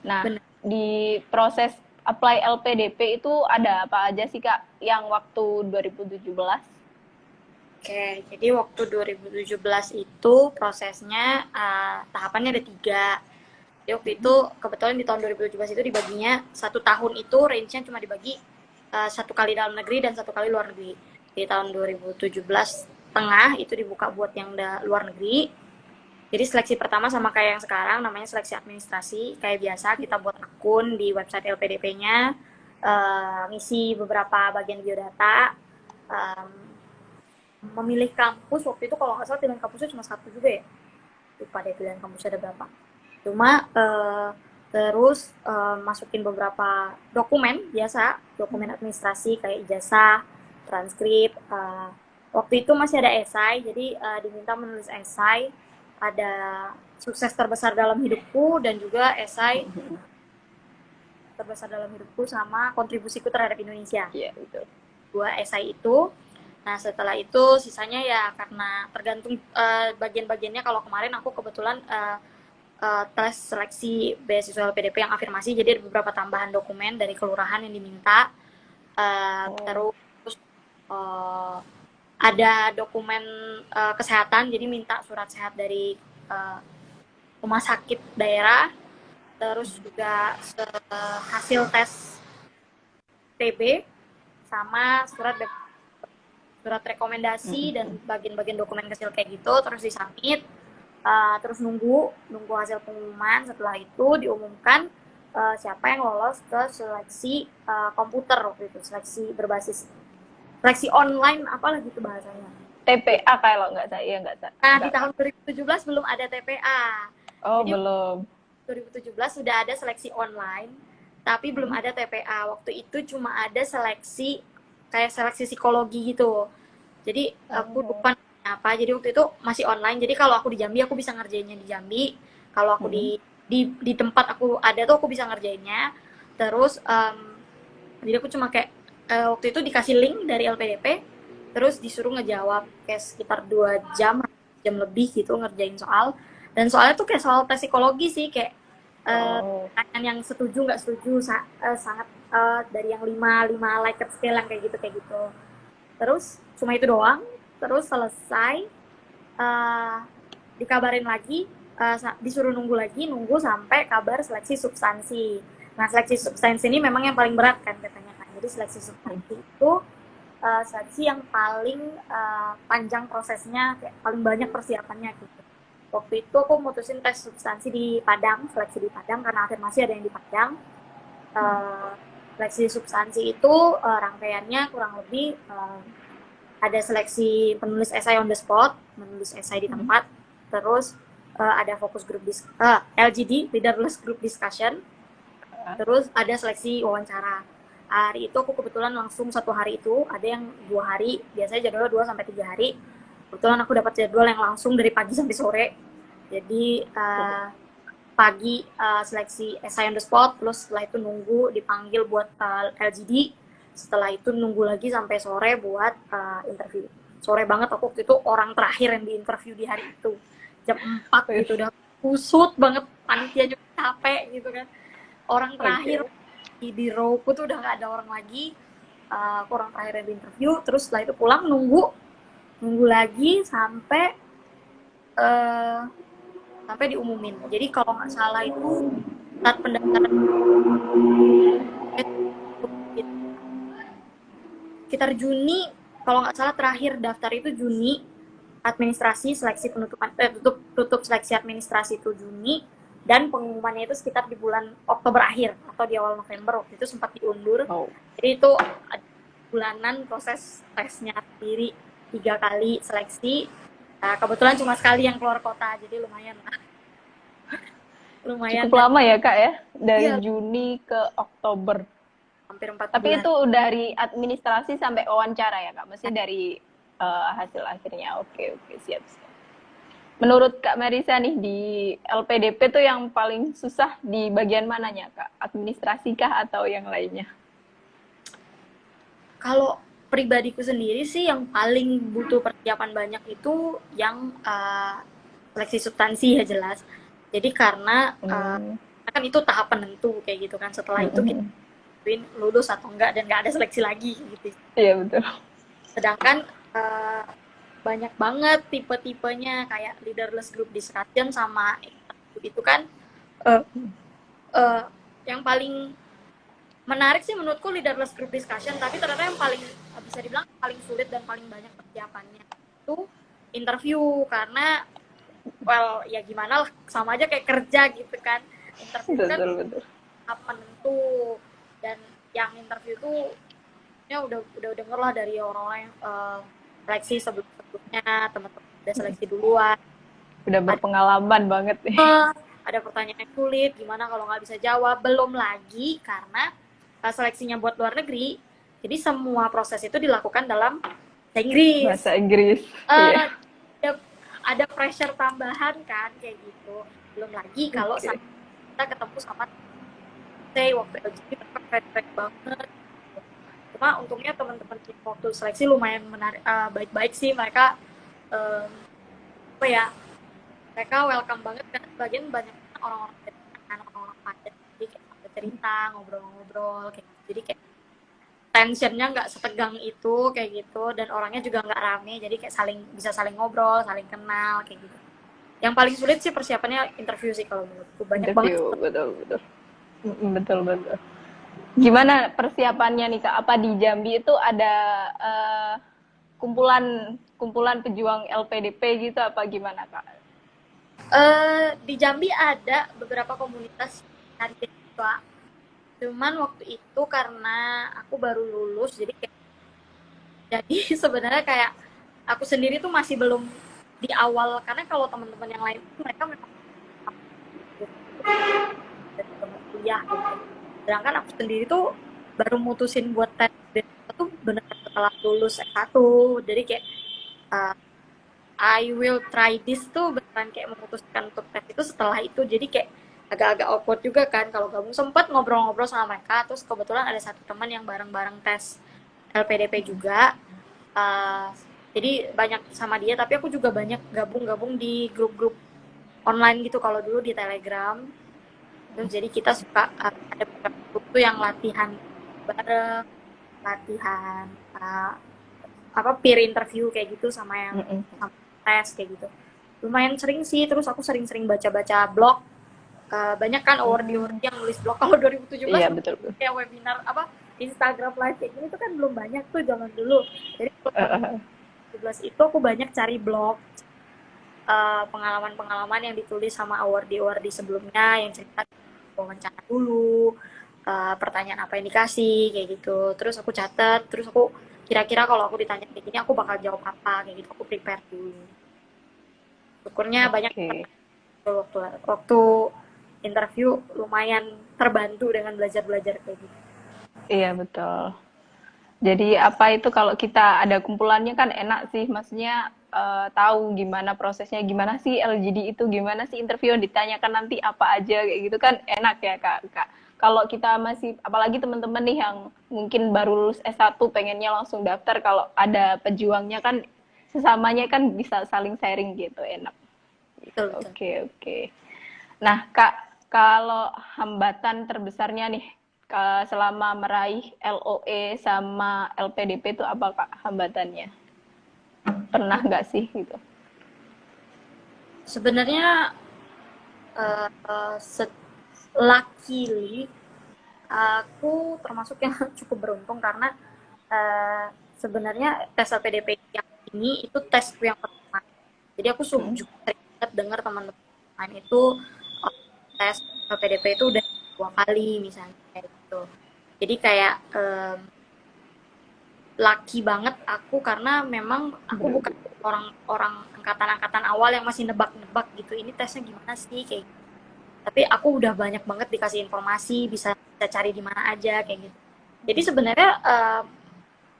Nah, Benar. di proses apply LPDP itu ada apa aja sih Kak yang waktu 2017? Oke, jadi waktu 2017 itu prosesnya tahapannya ada 3. Jadi waktu itu kebetulan di tahun 2017 itu dibaginya 1 tahun itu range-nya cuma dibagi 1 kali dalam negeri dan 1 kali luar negeri. Di tahun 2017 tengah itu dibuka buat yang luar negeri. Jadi seleksi pertama sama kayak yang sekarang namanya seleksi administrasi. Kayak biasa kita buat akun di website LPDP-nya, ngisi beberapa bagian biodata, memilih kampus. Waktu itu kalau nggak salah pilihan kampusnya cuma 1 juga ya. lupa deh pilihan kampus ada berapa. Cuma terus masukin beberapa dokumen biasa, dokumen administrasi kayak ijazah, transkrip. Waktu itu masih ada esai, jadi diminta menulis esai, ada sukses terbesar dalam hidupku dan juga esai terbesar dalam hidupku sama kontribusiku terhadap Indonesia. Iya, betul. 2 esai itu. Nah, setelah itu sisanya ya karena tergantung bagian-bagiannya. Kalau kemarin aku kebetulan tes seleksi beasiswa LPDP yang afirmasi, jadi ada beberapa tambahan dokumen dari kelurahan yang diminta. Terus ada dokumen kesehatan, jadi minta surat sehat dari rumah sakit daerah, terus juga hasil tes TB sama surat rekomendasi dan bagian-bagian dokumen kecil kayak gitu, terus disubmit, terus nunggu hasil pengumuman. Setelah itu diumumkan siapa yang lolos ke seleksi komputer waktu itu, seleksi berbasis seleksi online, apalah gitu bahasanya. TPA kalau nggak saya, nggak saya. Nah, di tahun 2017 belum ada TPA. Oh, Jadi, belum. 2017 sudah ada seleksi online, tapi belum ada TPA. Waktu itu cuma ada seleksi kayak seleksi psikologi gitu. Jadi aku lupa apa. Jadi waktu itu masih online. Jadi kalau aku di Jambi aku bisa ngerjainnya di Jambi. Kalau aku di tempat aku ada tuh aku bisa ngerjainnya. Terus jadi aku cuma kayak waktu itu dikasih link dari LPDP, terus disuruh ngejawab kayak sekitar 2 jam lebih gitu ngerjain soal. Dan soalnya tuh kayak soal tes psikologi sih, kayak pertanyaan yang setuju nggak setuju, sangat dari yang 5 Likert scale yang kayak gitu. Terus cuma itu doang. Terus selesai dikabarin lagi, disuruh nunggu sampai kabar seleksi substansi. Nah, seleksi substansi ini memang yang paling berat kan katanya kan. Jadi seleksi substansi itu seleksi yang paling panjang prosesnya, kayak paling banyak persiapannya gitu. Waktu itu aku mutusin tes substansi di Padang, seleksi di Padang karena afirmasi ada yang di Padang. Seleksi substansi itu rangkaiannya kurang lebih ada seleksi penulis esai on the spot, menulis esai di tempat, terus ada fokus grup LGD, leaderless group discussion, terus ada seleksi wawancara. Hari itu aku kebetulan langsung 1 hari itu, ada yang 2 hari, biasanya jadwalnya 2-3 hari. Kebetulan aku dapat jadwal yang langsung dari pagi sampai sore. Jadi pagi seleksi essay on the spot, terus setelah itu nunggu dipanggil buat LGD. Setelah itu nunggu lagi sampai sore buat interview. Sore banget, aku waktu itu orang terakhir yang diinterview di hari itu. Jam 4 gitu, udah kusut banget, panitia juga capek gitu kan. Orang terakhir di rowku tuh udah nggak ada orang lagi. Aku orang terakhir yang diinterview, terus setelah itu pulang nunggu lagi sampai diumumin. Jadi kalau nggak salah itu saat pendaftaran sekitar Juni, kalau nggak salah terakhir daftar itu Juni, administrasi seleksi penutupan tutup seleksi administrasi itu Juni, dan pengumumannya itu sekitar di bulan Oktober akhir atau di awal November. Waktu itu sempat diundur. Jadi itu bulanan proses tesnya sendiri, 3 kali seleksi. Nah, kebetulan cuma sekali yang keluar kota, jadi lumayan cukup lama ya Kak ya, dari Juni ke Oktober, hampir 4 bulan. Tapi itu dari administrasi sampai wawancara ya Kak, maksudnya dari hasil akhirnya. Oke, siap. Menurut Kak Marisa nih, di LPDP tuh yang paling susah di bagian mananya Kak? Administrasi kah atau yang lainnya? Kalau pribadiku sendiri sih yang paling butuh persiapan banyak itu yang seleksi substansi ya jelas. Jadi karena kan itu tahap penentu kayak gitu kan. Setelah itu kita lulus atau enggak dan nggak ada seleksi lagi gitu. Iya betul. Sedangkan banyak banget tipe-tipenya kayak leaderless group discussion sama itu kan yang paling menarik sih menurutku leaderless group discussion, tapi ternyata yang paling bisa dibilang paling sulit dan paling banyak persiapannya itu interview, karena ya gimana lah, sama aja kayak kerja gitu kan. Interview kan apa penentu, dan yang interview tuh ya udah denger lah dari orang-orang yang seleksi sebelumnya, teman-teman udah seleksi duluan. Udah berpengalaman banget nih. Ada pertanyaan yang sulit, gimana kalau nggak bisa jawab. Belum lagi karena seleksinya buat luar negeri, jadi semua proses itu dilakukan dalam bahasa Inggris. Bahasa Inggris. Eh, Iya. ada pressure tambahan kan kayak gitu. Belum lagi kalau Oke. kita ketemu sama say waktu LGD mereka keren-keren banget. Cuma untungnya teman-teman waktu seleksi lumayan menarik, baik-baik sih mereka. eh, apa ya, mereka welcome banget kan, sebagian banyak orang-orang orang-orang padat, jadi kayak ada cerita ngobrol-ngobrol kayak gitu. Jadi kayak tensionnya nggak setegang itu kayak gitu, dan orangnya juga nggak rame, jadi kayak bisa saling ngobrol, saling kenal kayak gitu. Yang paling sulit sih persiapannya interview sih kalau menurutku, banyak banget. Interview, betul betul. Betul betul. Gimana persiapannya nih Kak? Apa di Jambi itu ada kumpulan kumpulan pejuang LPDP gitu apa gimana Kak? Di Jambi ada beberapa komunitas dari siswa, cuman waktu itu karena aku baru lulus jadi sebenarnya kayak aku sendiri tuh masih belum di awal, karena kalau teman-teman yang lain itu mereka memang dari zaman kuliah gitu. Sedangkan aku sendiri tuh baru mutusin buat tes tuh benar setelah lulus S1. Jadi kayak uh, I will try this tuh beneran kayak memutuskan untuk tes itu setelah itu. Jadi kayak agak-agak awkward juga kan kalau gabung. Sempat ngobrol-ngobrol sama mereka, terus kebetulan ada satu teman yang bareng-bareng tes LPDP juga. Uh, jadi banyak sama dia, tapi aku juga banyak gabung-gabung di grup-grup online gitu kalau dulu di Telegram. Terus jadi kita suka ada beberapa grup tuh yang latihan bareng, latihan apa peer interview kayak gitu sama yang sama tes kayak gitu. Lumayan sering sih, terus aku sering-sering baca-baca blog. Banyak kan award-award yang nulis blog. Kalau 2017 Iya betul betul. kayak webinar apa Instagram live kayak gini tuh kan belum banyak tuh zaman dulu. Jadi kalau 2017 itu aku banyak cari blog, pengalaman-pengalaman yang ditulis sama award-award sebelumnya yang cerita wawancara dulu, pertanyaan apa yang dikasih kayak gitu. Terus aku catat, terus aku kira-kira kalau aku ditanya kayak gini aku bakal jawab apa kayak gitu. Aku prepare dulu. Syukurnya banyak Oke. waktu interview lumayan terbantu dengan belajar-belajar kayak gitu. Iya betul. Jadi apa itu kalau kita ada kumpulannya kan enak sih, maksudnya tahu gimana prosesnya, gimana sih LGD itu, gimana sih interview yang ditanyakan nanti apa aja kayak gitu kan enak ya Kak. Kak. Kalau kita masih, apalagi teman-teman nih yang mungkin baru lulus S1 pengennya langsung daftar, kalau ada pejuangnya kan sesamanya kan bisa saling sharing gitu, enak. Betul, betul. Oke, oke. Nah, Kak, kalau hambatan terbesarnya nih selama meraih LOE sama LPDP itu apa Kak hambatannya? Pernah nggak sih gitu? Sebenarnya luckily aku termasuk yang cukup beruntung karena sebenarnya tes LPDP yang ini itu tesku yang pertama. Jadi aku juga sering banget dengar teman-teman itu tes LPDP itu udah 2 kali misalnya kayak gitu. Jadi kayak lucky banget aku karena memang aku bukan orang-orang angkatan-angkatan awal yang masih nebak-nebak gitu. Ini tesnya gimana sih kayak gitu. Tapi aku udah banyak banget dikasih informasi, bisa cari di mana aja kayak gitu. Jadi sebenarnya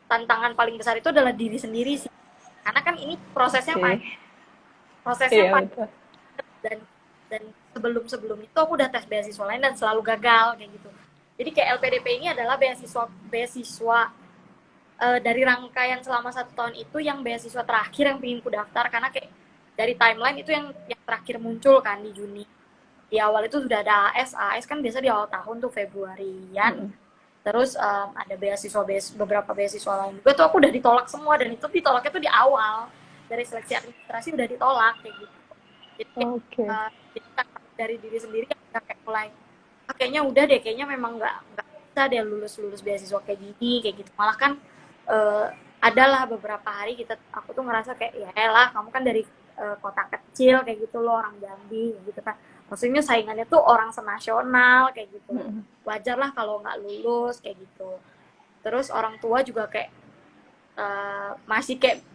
tantangan paling besar itu adalah diri sendiri sih. Karena kan ini prosesnya Oke. prosesnya Iya betul. dan dan sebelum itu aku udah tes beasiswa lain dan selalu gagal kayak gitu. Jadi kayak LPDP ini adalah beasiswa beasiswa dari rangkaian selama 1 tahun itu yang beasiswa terakhir yang ingin ku daftar, karena kayak dari timeline itu yang terakhir muncul kan di Juni. Di awal itu sudah ada AS kan biasa di awal tahun tuh Februarian. Terus ada beberapa beasiswa lain juga tuh aku udah ditolak semua, dan itu ditolaknya tuh di awal dari seleksi administrasi udah ditolak kayak gitu. Jadi, Oke. jadi dari diri sendiri yang kayak mulai kayaknya udah deh, kayaknya memang nggak bisa deh lulus beasiswa kayak gini kayak gitu. Malah kan adalah beberapa hari aku tuh ngerasa kayak ya elah kamu kan dari kota kecil kayak gitu loh, orang Jambi gitu kan, maksudnya saingannya tuh orang senasional kayak gitu, wajar lah kalau nggak lulus kayak gitu. Terus orang tua juga kayak masih kayak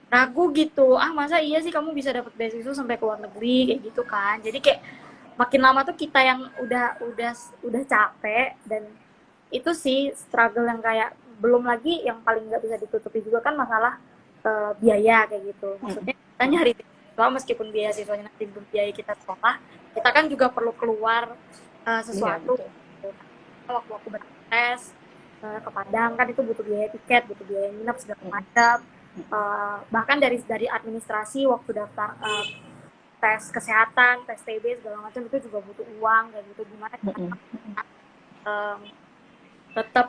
ragu gitu, ah masa iya sih kamu bisa dapat beasiswa sampai ke luar negeri kayak gitu kan. Jadi kayak makin lama tuh kita yang udah capek. Dan itu sih struggle yang kayak, belum lagi yang paling nggak bisa ditutupi juga kan masalah biaya kayak gitu. Maksudnya kita nyari beasiswa, meskipun beasiswanya nanti biaya kita sekolah, kita kan juga perlu keluar Iya sesuatu. betul. Waktu aku bertes ke Padang kan itu butuh biaya tiket, butuh biaya nginep segala macam. Bahkan dari administrasi waktu daftar tes kesehatan, tes TB segala macam itu juga butuh uang kayak gitu. Gimana kita um, tetap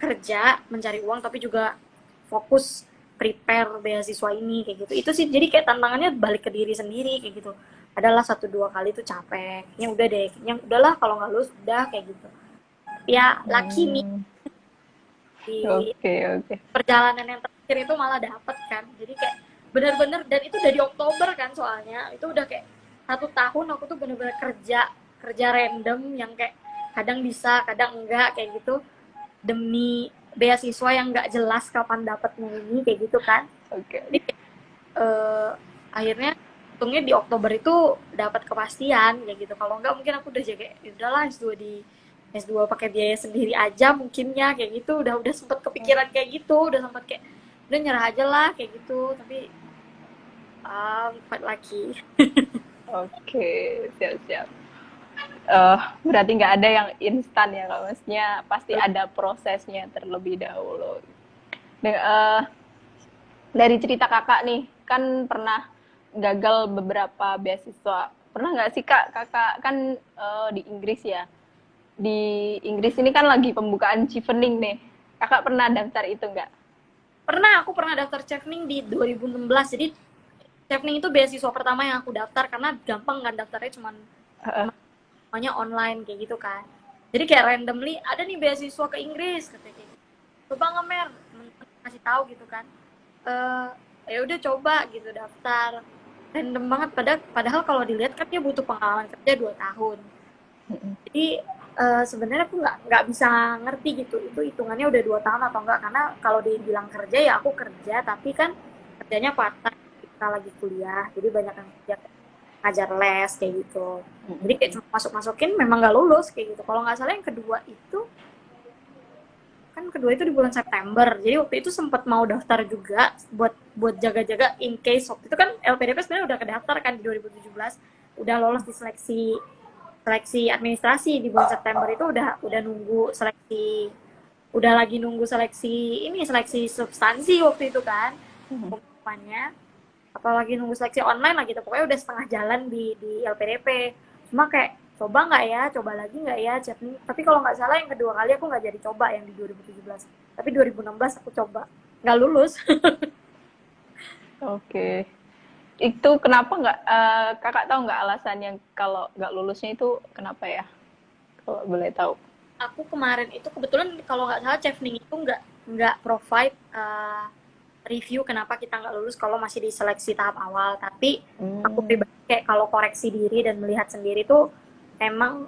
kerja mencari uang tapi juga fokus prepare beasiswa ini kayak gitu. Itu sih jadi kayak tantangannya balik ke diri sendiri kayak gitu. Adalah 1-2 kali tuh capek, yang udah deh, yang udahlah kalau nggak lulus udah kayak gitu. Ya lucky nih Hmm, di oke oke. perjalanan yang terakhir itu malah dapet kan. Jadi kayak bener-bener, dan itu dari Oktober kan, soalnya itu udah kayak 1 tahun aku tuh bener-bener kerja kerja random yang kayak kadang bisa kadang enggak kayak gitu, demi beasiswa yang nggak jelas kapan dapatnya ini kayak gitu kan. Oke. Jadi eh, akhirnya untungnya di Oktober itu dapat kepastian kayak gitu. Kalau enggak mungkin aku udah jaga, ya udahlah S2 pakai biaya sendiri aja mungkinnya kayak gitu. Udah sempet kepikiran kayak gitu, udah sempet kayak udah nyerah aja lah kayak gitu. Tapi quite lucky. Oke, siap-siap. Berarti nggak ada yang instan ya, Kak? Maksudnya pasti ada prosesnya terlebih dahulu. Dari cerita kakak nih, kan pernah gagal beberapa beasiswa. Pernah nggak sih kak, kakak kan di Inggris ya. Di Inggris ini kan lagi pembukaan Chevening nih. Kakak pernah daftar itu nggak? Aku pernah daftar Chevening di 2016. Jadi Chevening itu beasiswa pertama yang aku daftar karena gampang kan daftarnya, Uh, semuanya online kayak gitu kan. Jadi kayak randomly ada nih beasiswa ke Inggris katanya kayak gitu. Coba ngemer, kasih tahu gitu kan. Eh ya udah coba gitu daftar. Random banget, padahal kalau dilihat kan dia butuh pengalaman kerja 2 tahun. Jadi sebenarnya aku nggak bisa ngerti gitu itu hitungannya udah 2 tahun atau enggak, karena kalau dibilang kerja ya aku kerja, tapi kan kerjanya part time kita lagi kuliah, jadi banyak yang kerja ngajar les kayak gitu. Jadi kayak cuma masukin memang nggak lulus kayak gitu. Kalau nggak salah yang kedua itu di bulan September. Jadi waktu itu sempat mau daftar juga buat buat jaga-jaga in case. Waktu itu kan LPDP sebenarnya udah kedaftar kan di 2017, udah lolos di seleksi seleksi administrasi di bulan September itu, udah nunggu seleksi, udah lagi nunggu seleksi ini, seleksi substansi waktu itu kan pengumumannya, apalagi nunggu seleksi online lah gitu. Pokoknya udah setengah jalan di LPDP. Cuma kayak coba nggak ya, coba lagi nggak ya chat nih. Tapi kalau nggak salah yang kedua kali aku nggak jadi coba yang di 2017, tapi 2016 aku coba, nggak lulus. Oke. Itu kenapa nggak, kakak tahu nggak alasannya kalau nggak lulusnya itu kenapa ya? Kalau boleh tahu. Aku kemarin itu kebetulan kalau nggak salah Chevening itu nggak provide review kenapa kita nggak lulus kalau masih di seleksi tahap awal. Tapi aku Hmm, pribadi kayak kalau koreksi diri dan melihat sendiri tuh emang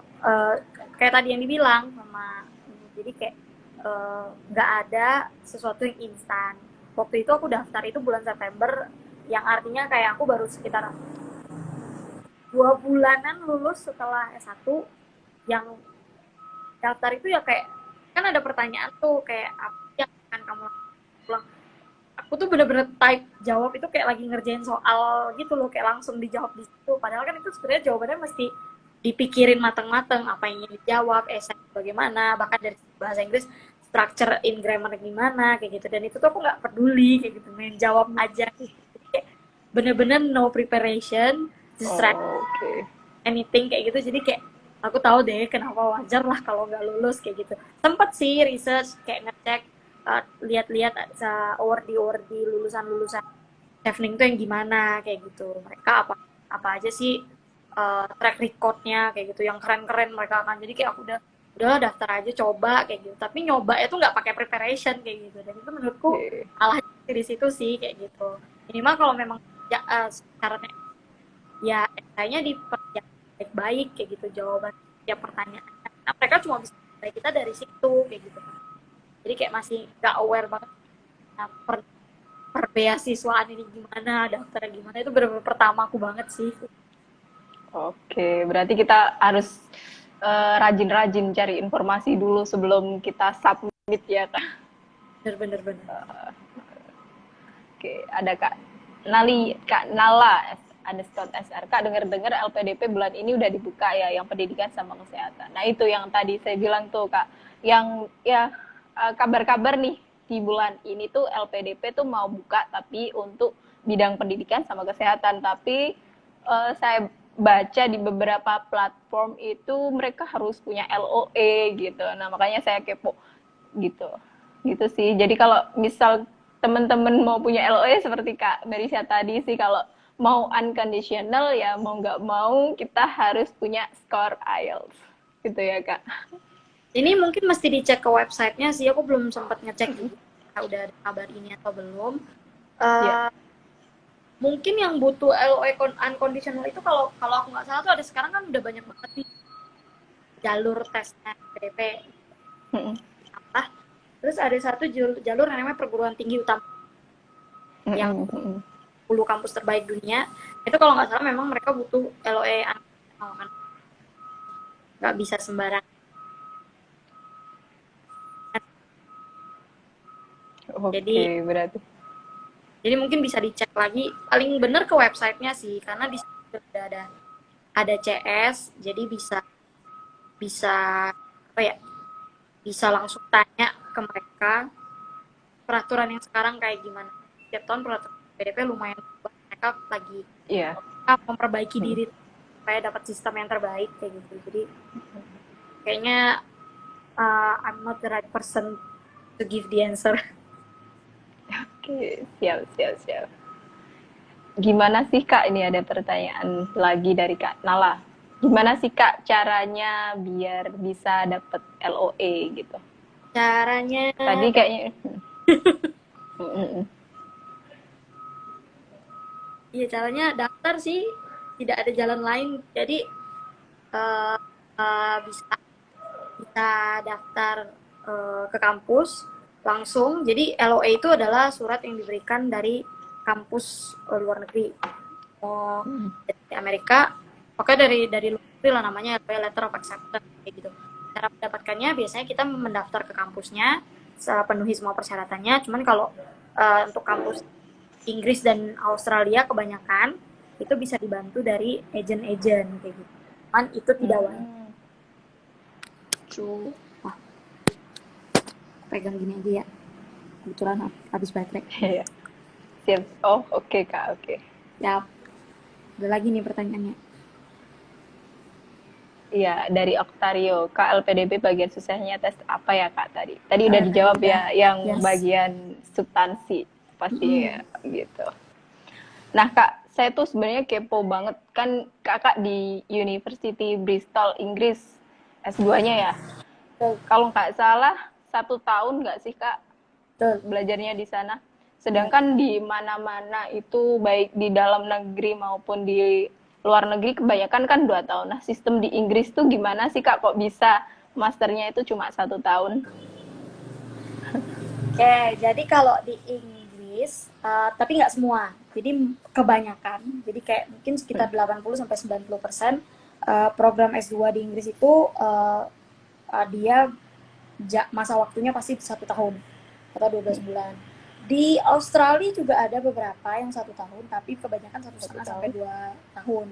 kayak tadi yang dibilang sama, jadi kayak nggak ada sesuatu yang instan. Waktu itu aku daftar itu bulan September, yang artinya kayak aku baru sekitar 2 bulanan lulus setelah S1. Yang daftar itu ya kayak, kan ada pertanyaan tuh kayak apa yang akan kamu lakukan. Aku tuh bener-bener type jawab itu kayak lagi ngerjain soal gitu loh, kayak langsung dijawab di situ. Padahal kan itu sebenarnya jawabannya mesti dipikirin mateng-mateng, apa yang ingin dijawab, esai bagaimana, bahkan dari bahasa Inggris structure in grammar gimana kayak gitu. Dan itu tuh aku nggak peduli kayak gitu, main jawab aja gitu. Kayak bener-bener no preparation, just try oke. anything kayak gitu. Jadi kayak aku tahu deh kenapa wajar lah kalau nggak lulus kayak gitu. Sempat sih research kayak ngecek, lihat-lihat award lulusan-lulusan Chevening tuh yang gimana kayak gitu. Mereka apa apa aja sih track recordnya kayak gitu yang keren-keren mereka akan. Jadi kayak aku udahlah daftar aja coba kayak gitu. Tapi nyoba itu nggak pakai preparation kayak gitu. Dan itu menurutku Oke. malah di situ sih kayak gitu. Minimal kalau memang ya, syaratnya ya kayaknya dipersiapkan baik-baik kayak gitu jawaban tiap pertanyaan. Nah, mereka cuma bisa nilai kita dari situ kayak gitu kan. Jadi kayak masih nggak aware banget. Nah, perbeasiswaan ini gimana, daftarnya gimana, itu benar-benar pertama aku banget sih. Oke, berarti kita harus rajin-rajin cari informasi dulu sebelum kita submit ya Kak. Bener-bener bener. Oke, ada Kak Nala ada Scott SR. Kak dengar-dengar LPDP bulan ini udah dibuka ya, yang pendidikan sama kesehatan. Nah itu yang tadi saya bilang tuh Kak, yang ya kabar-kabar nih di bulan ini tuh LPDP tuh mau buka tapi untuk bidang pendidikan sama kesehatan. Tapi saya baca di beberapa platform itu mereka harus punya LOE gitu. Nah makanya saya kepo gitu gitu sih. Jadi kalau misal teman-teman mau punya LOE seperti Kak Merisha tadi sih, kalau mau unconditional ya mau nggak mau kita harus punya skor IELTS gitu ya Kak. Ini mungkin mesti dicek ke websitenya sih, aku belum sempat ngecek juga udah ada kabar ini atau belum. Ya. Eh, Mungkin yang butuh LOE unconditional itu, kalau kalau aku nggak salah tuh ada sekarang kan udah banyak banget nih jalur tesnya PDP. Mm-mm. Terus ada satu jalur yang namanya perguruan tinggi utama yang Mm-mm. Mm-mm. 10 kampus terbaik dunia. Itu kalau nggak salah memang mereka butuh LOE unconditional kan, nggak bisa sembarang. Oke, Jadi berarti. jadi mungkin bisa dicek lagi, paling bener ke websitenya sih, karena di situ udah ada CS, jadi bisa bisa apa ya, bisa langsung tanya ke mereka peraturan yang sekarang kayak gimana. Setiap tahun peraturan PDP lumayan berubah. Mereka lagi Iya. memperbaiki Mm. diri supaya dapat sistem yang terbaik kayak gitu. Jadi kayaknya I'm not the right person to give the answer. Oke, siap siap siap. Gimana sih Kak, ini ada pertanyaan lagi dari Kak Nala. Gimana sih Kak caranya biar bisa dapet LOE gitu? Caranya, Tadi kayaknya. Mm-mm. ya caranya daftar sih, tidak ada jalan lain. Jadi uh, bisa bisa daftar ke kampus langsung. Jadi LOA itu adalah surat yang diberikan dari kampus luar negeri. Mau dari Amerika, pokoknya dari luar negeri lah, namanya LOA, Letter of Acceptance kayak gitu. Cara mendapatkannya biasanya kita mendaftar ke kampusnya, penuhi semua persyaratannya. Cuman kalau untuk kampus Inggris dan Australia kebanyakan itu bisa dibantu dari agent-agent kayak gitu. Cuman itu tidak wajib. Hmm. Wah, pegang gini aja ya. Kebetulan habis baterai. Iya, siap. Oh, oke Kak, oke. Ya, ada lagi nih pertanyaannya. Iya, dari Oktario. Kak, LPDP bagian susahnya tes apa ya Kak tadi? Tadi udah Tadi dijawab udah. ya, yang Yes. bagian substansi pastinya Mm-mm. gitu. Nah Kak, saya tuh sebenarnya kepo banget kan Kakak di University Bristol, Inggris, S2-nya ya. Betul. Kalau nggak salah 1 tahun nggak sih Kak Betul. belajarnya di sana? Ya. Sedangkan di mana-mana itu baik di dalam negeri maupun di luar negeri kebanyakan kan 2 tahun. Nah sistem di Inggris tuh gimana sih Kak? Kok bisa masternya itu cuma 1 tahun? Oke, jadi kalau di Inggris, tapi nggak semua. Jadi kebanyakan, jadi kayak mungkin sekitar 80-90% program S2 di Inggris itu dia masa waktunya pasti 1 tahun atau 12 bulan. Di Australia juga ada beberapa yang 1 tahun, tapi kebanyakan 1,5 sampai 2 tahun.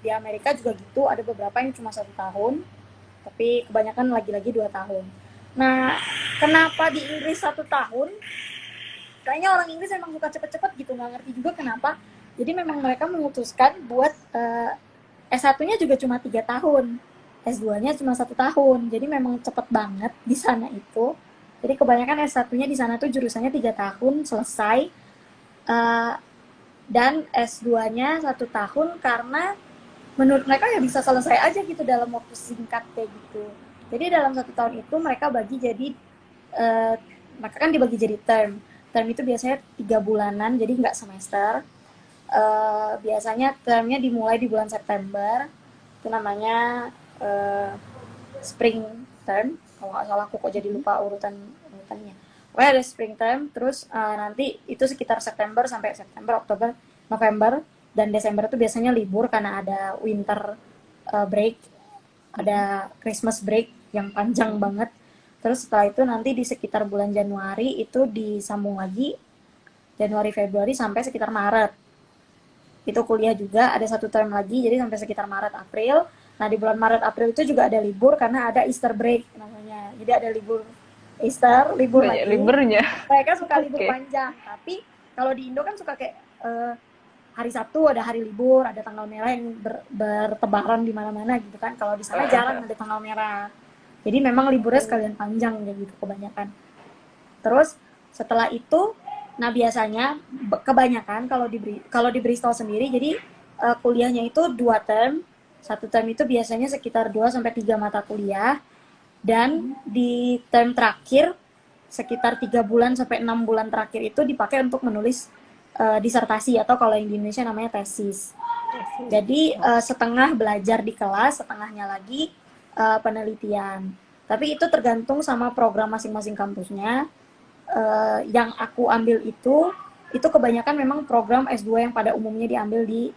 Di Amerika juga gitu, ada beberapa yang cuma 1 tahun, tapi kebanyakan lagi-lagi 2 tahun. Nah, kenapa di Inggris 1 tahun? Kayaknya orang Inggris emang suka cepet-cepet gitu, nggak ngerti juga kenapa. Jadi memang mereka memutuskan buat S1-nya juga cuma 3 tahun, S2-nya cuma 1 tahun. Jadi memang cepet banget di sana itu. Jadi kebanyakan S1-nya di sana tuh jurusannya 3 tahun selesai, eh, dan S2-nya 1 tahun karena menurut mereka ya bisa selesai aja gitu dalam waktu singkat kayak gitu. Jadi dalam 1 tahun itu mereka bagi jadi, eh, mereka kan dibagi jadi term. Term itu biasanya 3 bulanan, jadi nggak semester. Biasanya termnya dimulai di bulan September, itu namanya spring term. Kalau nggak salah aku kok jadi lupa urutannya. pokoknya ada springtime, terus nanti itu sekitar September, Oktober, November, dan Desember itu biasanya libur karena ada winter break, ada Christmas break yang panjang banget. Terus setelah itu nanti di sekitar bulan Januari itu disambung lagi, Januari Februari sampai sekitar Maret. Itu kuliah juga ada 1 term lagi, jadi sampai sekitar Maret April. Nah di bulan Maret April itu juga ada libur karena ada Easter break namanya. Jadi ada libur Easter, libur Banyak lagi. liburnya. Mereka suka libur Oke. panjang, tapi kalau di Indo kan suka kayak hari Sabtu ada hari libur, ada tanggal merah yang bertebaran di mana-mana gitu kan. Kalau di sana jarang ada tanggal merah. Jadi memang liburnya sekalian panjang kayak gitu kebanyakan. Terus setelah itu, nah biasanya kebanyakan kalau di Bristol sendiri, jadi kuliahnya itu 2 term. 1 term itu biasanya sekitar 2 sampai 3 mata kuliah, dan di term terakhir sekitar 3 bulan sampai 6 bulan terakhir itu dipakai untuk menulis disertasi, atau kalau yang di Indonesia namanya tesis. Jadi setengah belajar di kelas, setengahnya lagi penelitian. Tapi itu tergantung sama program masing-masing kampusnya. Yang aku ambil itu kebanyakan memang program S2 yang pada umumnya diambil di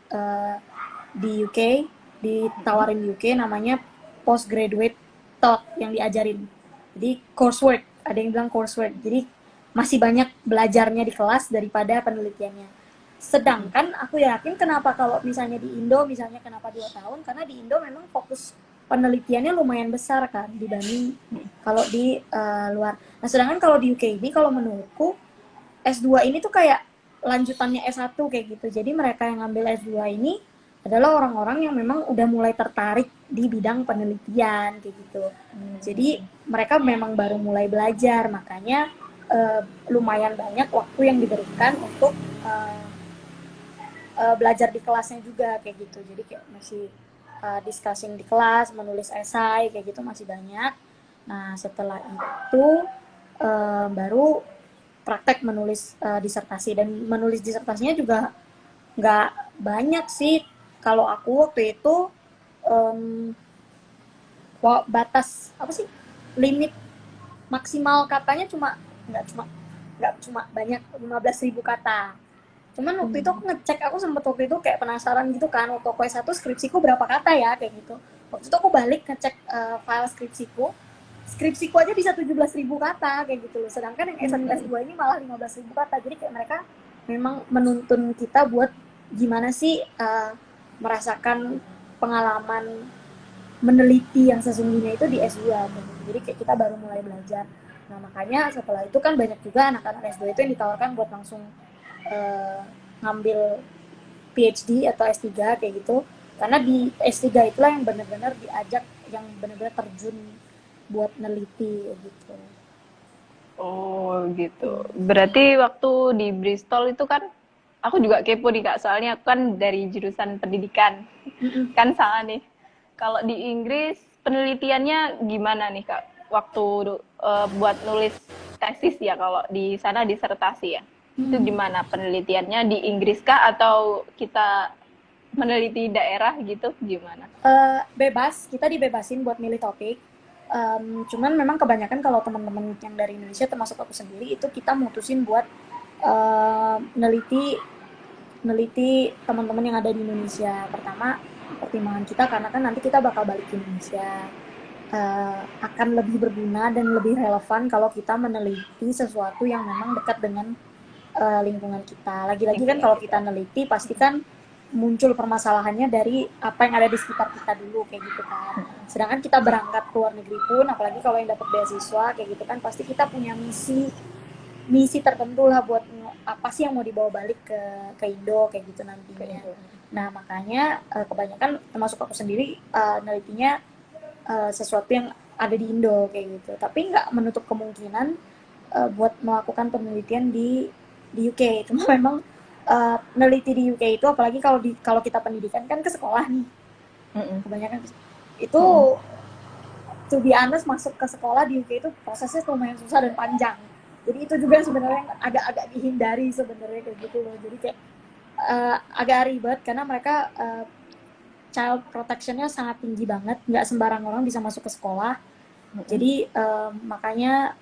UK, ditawarin di UK, namanya postgraduate taught, yang diajarin. Jadi coursework, ada yang bilang coursework. Jadi masih banyak belajarnya di kelas daripada penelitiannya. Sedangkan aku yakin kenapa kalau misalnya di Indo, misalnya kenapa 2 tahun, karena di Indo memang fokus penelitiannya lumayan besar kan dibanding kalau di luar. Nah, sedangkan kalau di UK ini, kalau menurutku S2 ini tuh kayak lanjutannya S1 kayak gitu. Jadi mereka yang ngambil S2 ini adalah orang-orang yang memang udah mulai tertarik di bidang penelitian kayak gitu. Jadi mereka memang baru mulai belajar, makanya lumayan banyak waktu yang diberikan untuk belajar di kelasnya juga kayak gitu. Jadi kayak masih discussing di kelas, menulis esai kayak gitu masih banyak. Nah setelah itu baru praktek menulis disertasi, dan menulis disertasinya juga nggak banyak sih. Kalau aku waktu itu batas apa sih, limit maksimal katanya nggak cuma banyak 15.000 kata. Cuman waktu itu aku ngecek, aku sempet waktu itu kayak penasaran gitu kan, waktu aku S1 skripsiku berapa kata ya kayak gitu. Waktu itu aku balik ngecek file skripsiku aja bisa 17.000 kata kayak gitu loh. Sedangkan yang S1 S2 ini malah 15.000 kata. Jadi kayak mereka memang menuntun kita buat gimana sih merasakan pengalaman meneliti yang sesungguhnya itu di S2 gitu. Jadi kayak kita baru mulai belajar. Nah makanya setelah itu kan banyak juga anak-anak S2 itu yang ditawarkan buat langsung ngambil PhD atau S3 kayak gitu. Karena di S3 itulah yang benar-benar diajak, yang benar-benar terjun buat neliti gitu. Oh gitu. Berarti waktu di Bristol itu kan aku juga kepo nih Kak, soalnya aku kan dari jurusan pendidikan. Kan salah nih. Kalau di Inggris penelitiannya gimana nih Kak? Waktu buat nulis tesis ya, kalau di sana disertasi ya. Itu gimana penelitiannya, di Inggris kah atau kita meneliti daerah gitu gimana? Bebas, kita dibebasin buat milih topik. Cuman memang kebanyakan kalau teman-teman yang dari Indonesia termasuk aku sendiri itu kita mutusin buat neliti teman-teman yang ada di Indonesia. Pertama pertimbangan kita karena kan nanti kita bakal balik ke Indonesia, akan lebih berguna dan lebih relevan kalau kita meneliti sesuatu yang memang dekat dengan lingkungan kita. Lagi-lagi kan kalau kita neliti pasti kan muncul permasalahannya dari apa yang ada di sekitar kita dulu kayak gitu kan. Sedangkan kita berangkat ke luar negeri pun, apalagi kalau yang dapat beasiswa kayak gitu kan, pasti kita punya misi tertentu lah buat apa sih yang mau dibawa balik ke Indo kayak gitu nantinya. Nah makanya kebanyakan termasuk aku sendiri nelitinya sesuatu yang ada di Indo kayak gitu. Tapi nggak menutup kemungkinan buat melakukan penelitian di UK. Cuma memang neliti di UK itu, apalagi kalau kita pendidikan kan ke sekolah nih, kebanyakan itu to be honest, masuk ke sekolah di UK itu prosesnya lumayan susah dan panjang. Jadi itu juga sebenarnya agak-agak dihindari sebenarnya kayak gitu loh. Jadi kayak agak ribet karena mereka child protectionnya sangat tinggi banget, nggak sembarang orang bisa masuk ke sekolah. Jadi makanya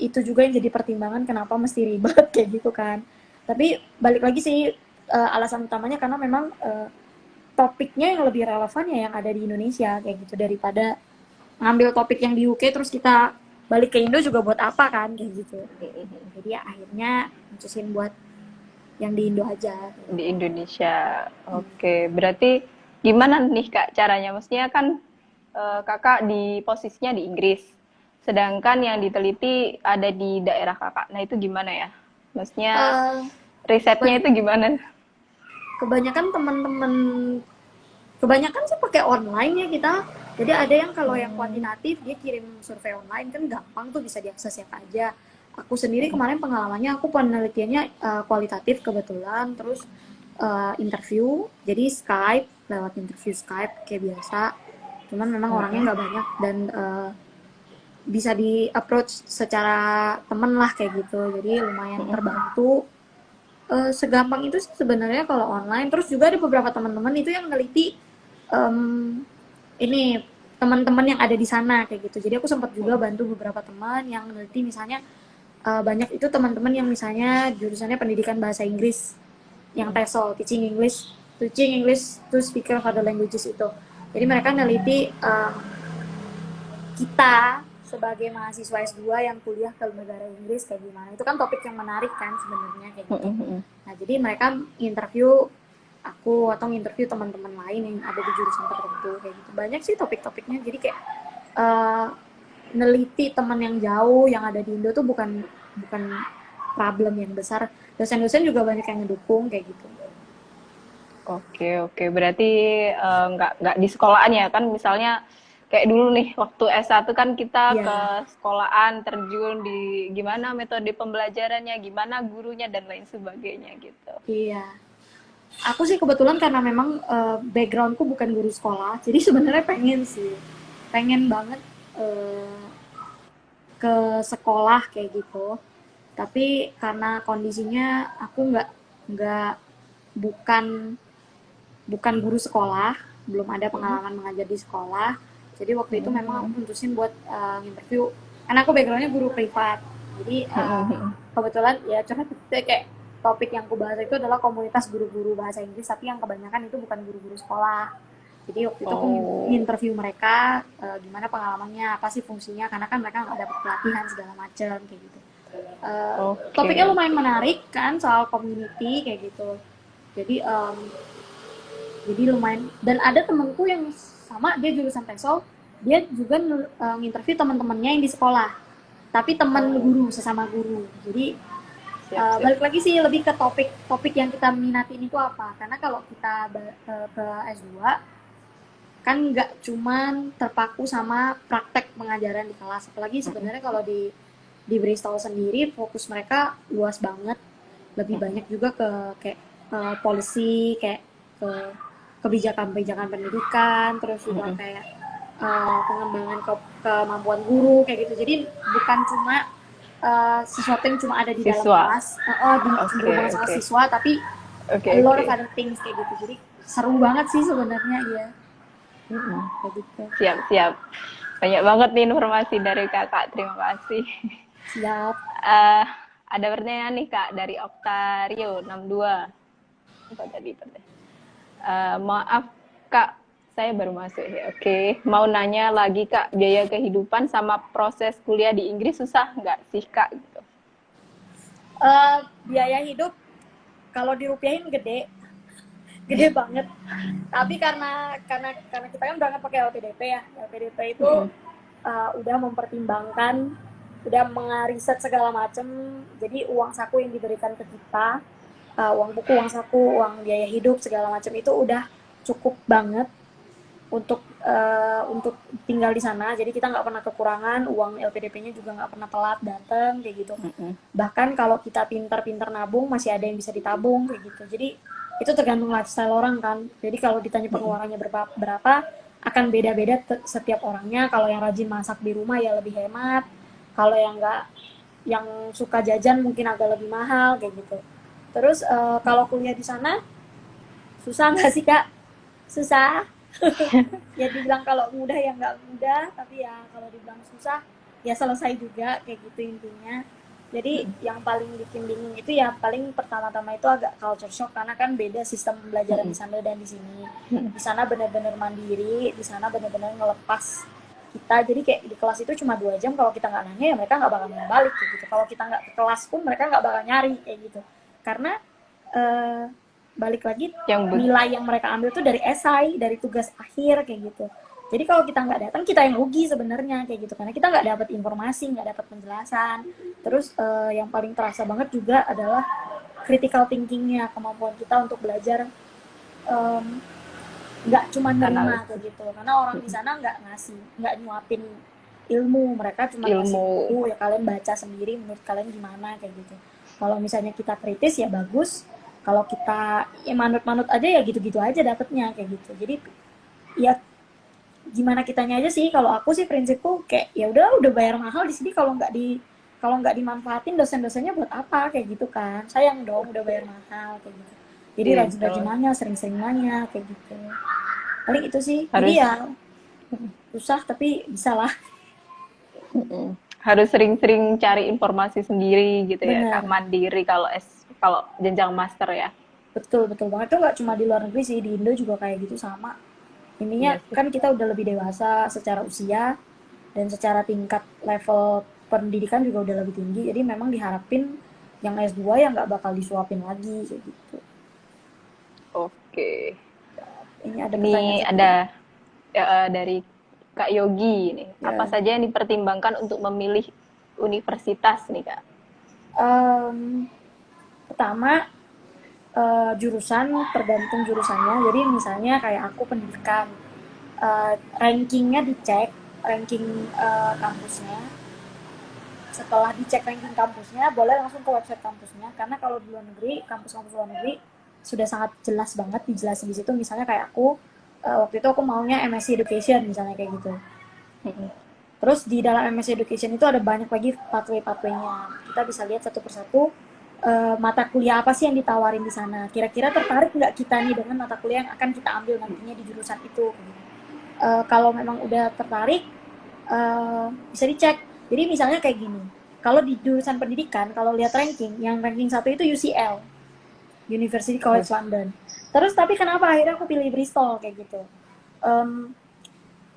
itu juga yang jadi pertimbangan kenapa mesti ribet kayak gitu kan. Tapi balik lagi sih, alasan utamanya karena memang topiknya yang lebih relevan ya yang ada di Indonesia kayak gitu, daripada ngambil topik yang di UK terus kita balik ke Indo juga buat apa kan kayak gitu. Jadi ya akhirnya mutusin buat yang di Indo aja. Di Indonesia. Oke, berarti gimana nih Kak caranya? Maksudnya kan Kakak di posisinya di Inggris, sedangkan yang diteliti ada di daerah Kakak. Nah itu gimana ya? Maksudnya Eh, risetnya keba- itu gimana? kebanyakan teman-teman, kebanyakan sih pakai online ya kita. Jadi ada yang kalau yang kuantitatif dia kirim survei online kan gampang tuh, bisa diakses siapa aja. Aku sendiri kemarin pengalamannya aku penelitiannya kualitatif kebetulan, terus interview, jadi Skype, lewat interview Skype kayak biasa. Cuman memang orangnya nggak banyak dan bisa di approach secara temen lah kayak gitu. Jadi lumayan terbantu. Segampang itu sih sebenarnya kalau online. Terus juga ada beberapa teman-teman itu yang neliti em, ini teman-teman yang ada di sana kayak gitu. Jadi aku sempat juga bantu beberapa teman yang neliti, misalnya banyak itu teman-teman yang misalnya jurusannya pendidikan bahasa Inggris, yang TESOL, teaching English to speaker of other languages itu. Jadi mereka neliti kita sebagai mahasiswa S2 yang kuliah ke negara Inggris kayak gimana. Itu kan topik yang menarik kan sebenarnya kayak gitu. Nah, jadi mereka interview aku atau interview teman-teman lain yang ada di jurusan tertentu kayak gitu. Banyak sih topik-topiknya. Jadi kayak uh, neliti teman yang jauh yang ada di Indo tuh bukan bukan problem yang besar. Dosen-dosen juga banyak yang ngedukung kayak gitu. Oke, oke. Berarti nggak di sekolahan ya kan? Misalnya kayak dulu nih waktu S1 kan kita ke Iya, sekolahan terjun di gimana metode pembelajarannya, gimana gurunya dan lain sebagainya gitu. iya. Aku sih kebetulan karena memang backgroundku bukan guru sekolah, jadi sebenarnya pengen sih, pengen banget eh, ke sekolah kayak gitu. Tapi karena kondisinya aku nggak bukan bukan guru sekolah, belum ada pengalaman mengajar di sekolah. Jadi waktu itu memang aku mutusin buat interview. Karena aku backgroundnya guru privat. Jadi kebetulan ya curhat kayak topik yang aku bahas itu adalah komunitas guru-guru bahasa Inggris, tapi yang kebanyakan itu bukan guru-guru sekolah. Jadi waktu itu aku Oh, interview mereka, gimana pengalamannya, apa sih fungsinya, karena kan mereka nggak dapat pelatihan segala macam kayak gitu. Topiknya oke. lumayan menarik kan, soal community kayak gitu. Jadi jadi lumayan, dan ada temenku yang sama, dia jurusan TESOL, dia juga nginterview teman-temannya yang di sekolah, tapi teman Oh, guru, sesama guru. Jadi siap, siap. balik lagi sih lebih ke topik-topik yang kita minatin itu apa, karena kalau kita ke S2 kan nggak cuman terpaku sama praktek pengajaran di kelas, apalagi sebenarnya kalau di Bristol sendiri fokus mereka luas banget, lebih banyak juga ke kayak policy, kayak ke kebijakan-kebijakan pendidikan, terus juga kayak pengembangan kemampuan guru kayak gitu. Jadi bukan cuma sesuatu yang cuma ada di dalam Siswa. kelas, Oke, berhubungan sama oke. siswa, tapi Oke, a lot oke. of other things kayak gitu. Jadi seru banget sih sebenarnya, ya kayak gitu. Siap, siap. Banyak banget nih informasi dari Kakak. Terima kasih. Siap. Eh, ada pertanyaan nih Kak dari Oktario 62. Apa tadi pertanyaan? Maaf Kak, saya baru masuk ya. Oke, mau nanya lagi Kak, biaya kehidupan sama proses kuliah di Inggris susah nggak sih Kak? Gitu. Biaya hidup kalau dirupiahin gede, gede banget. Tapi karena kita kan berangkat pakai LPDP ya. LPDP itu udah mempertimbangkan, udah mengariset segala macam. Jadi uang saku yang diberikan ke kita, uang buku, uang saku, uang biaya hidup segala macam itu udah cukup banget untuk tinggal di sana. Jadi kita nggak pernah kekurangan, uang LPDP-nya juga nggak pernah telat datang kayak gitu. Bahkan kalau kita pintar-pintar nabung masih ada yang bisa ditabung kayak gitu. Jadi itu tergantung lifestyle orang kan. Jadi kalau ditanya pengeluarannya berapa akan beda-beda setiap orangnya. Kalau yang rajin masak di rumah ya lebih hemat. Kalau yang nggak, yang suka jajan mungkin agak lebih mahal kayak gitu. Terus kalau kuliah di sana susah nggak sih kak? Susah. Ya dibilang kalau mudah ya nggak mudah, tapi ya kalau dibilang susah ya selesai juga kayak gitu intinya. Jadi yang paling bikin bingung itu ya paling pertama-tama itu agak culture shock karena kan beda sistem pembelajaran di sana dan di sini. Di sana benar-benar mandiri, di sana benar-benar ngelepas kita. Jadi kayak di kelas itu cuma 2 jam, kalau kita nggak nanya ya mereka nggak bakal nanya balik kayak gitu. Kalau kita nggak ke kelas pun mereka nggak bakal nyari kayak gitu. Karena eh, balik lagi Yang nilai yang mereka ambil tuh dari esai, dari tugas akhir kayak gitu. Jadi kalau kita nggak datang kita yang rugi sebenarnya kayak gitu karena kita nggak dapat informasi, nggak dapat penjelasan. Terus yang paling terasa banget juga adalah critical thinkingnya, kemampuan kita untuk belajar nggak cuma nerima kayak gitu karena orang di sana nggak nyuapin ilmu, mereka cuma kasih ilmu. buku ya kalian baca sendiri menurut kalian gimana kayak gitu. Kalau misalnya kita kritis ya bagus, kalau kita ya manut-manut aja ya gitu-gitu aja dapetnya kayak gitu. Jadi ya gimana kitanya aja sih. Kalau aku sih prinsipku kayak ya udah bayar mahal di sini, kalau nggak dimanfaatin dosen-dosennya buat apa kayak gitu kan, sayang dong udah bayar mahal kayak gitu. Jadi rajin-rajin nanya, sering-sering nanya kayak gitu. Paling itu sih. Jadi Harus ya susah tapi bisa lah. harus sering-sering cari informasi sendiri gitu ya, Kak. Bener. Mandiri kalau jenjang master ya. Betul, betul banget. Itu nggak cuma di luar negeri sih, di Indo juga kayak gitu sama. Intinya Iya sih. kan kita udah lebih dewasa secara usia dan secara tingkat level pendidikan juga udah lebih tinggi. Jadi memang diharapin yang S2 ya nggak bakal disuapin lagi kayak gitu. Oke. Ini ada pertanyaan Ini satu ada lagi. dari Kak Yogi nih. Apa Ya. saja yang dipertimbangkan untuk memilih universitas nih, Kak? Em, pertama jurusan, tergantung jurusannya. Jadi misalnya kayak aku pendidikan, rankingnya dicek, ranking kampusnya. Setelah dicek ranking kampusnya, boleh langsung ke website kampusnya. Karena kalau di luar negeri, kampus-kampus luar negeri sudah sangat jelas banget dijelasin di situ. Misalnya kayak aku, waktu itu aku maunya MSc Education misalnya kayak gitu. Terus di dalam MSc Education itu ada banyak lagi pathway-pathway-nya. Kita bisa lihat satu persatu mata kuliah apa sih yang ditawarin di sana. Kira-kira tertarik nggak kita nih dengan mata kuliah yang akan kita ambil nantinya di jurusan itu. Kalau memang udah tertarik, bisa dicek. Jadi misalnya kayak gini, kalau di jurusan pendidikan, kalau lihat ranking, yang ranking satu itu UCL, University College London. Terus tapi kenapa akhirnya aku pilih Bristol kayak gitu? Em,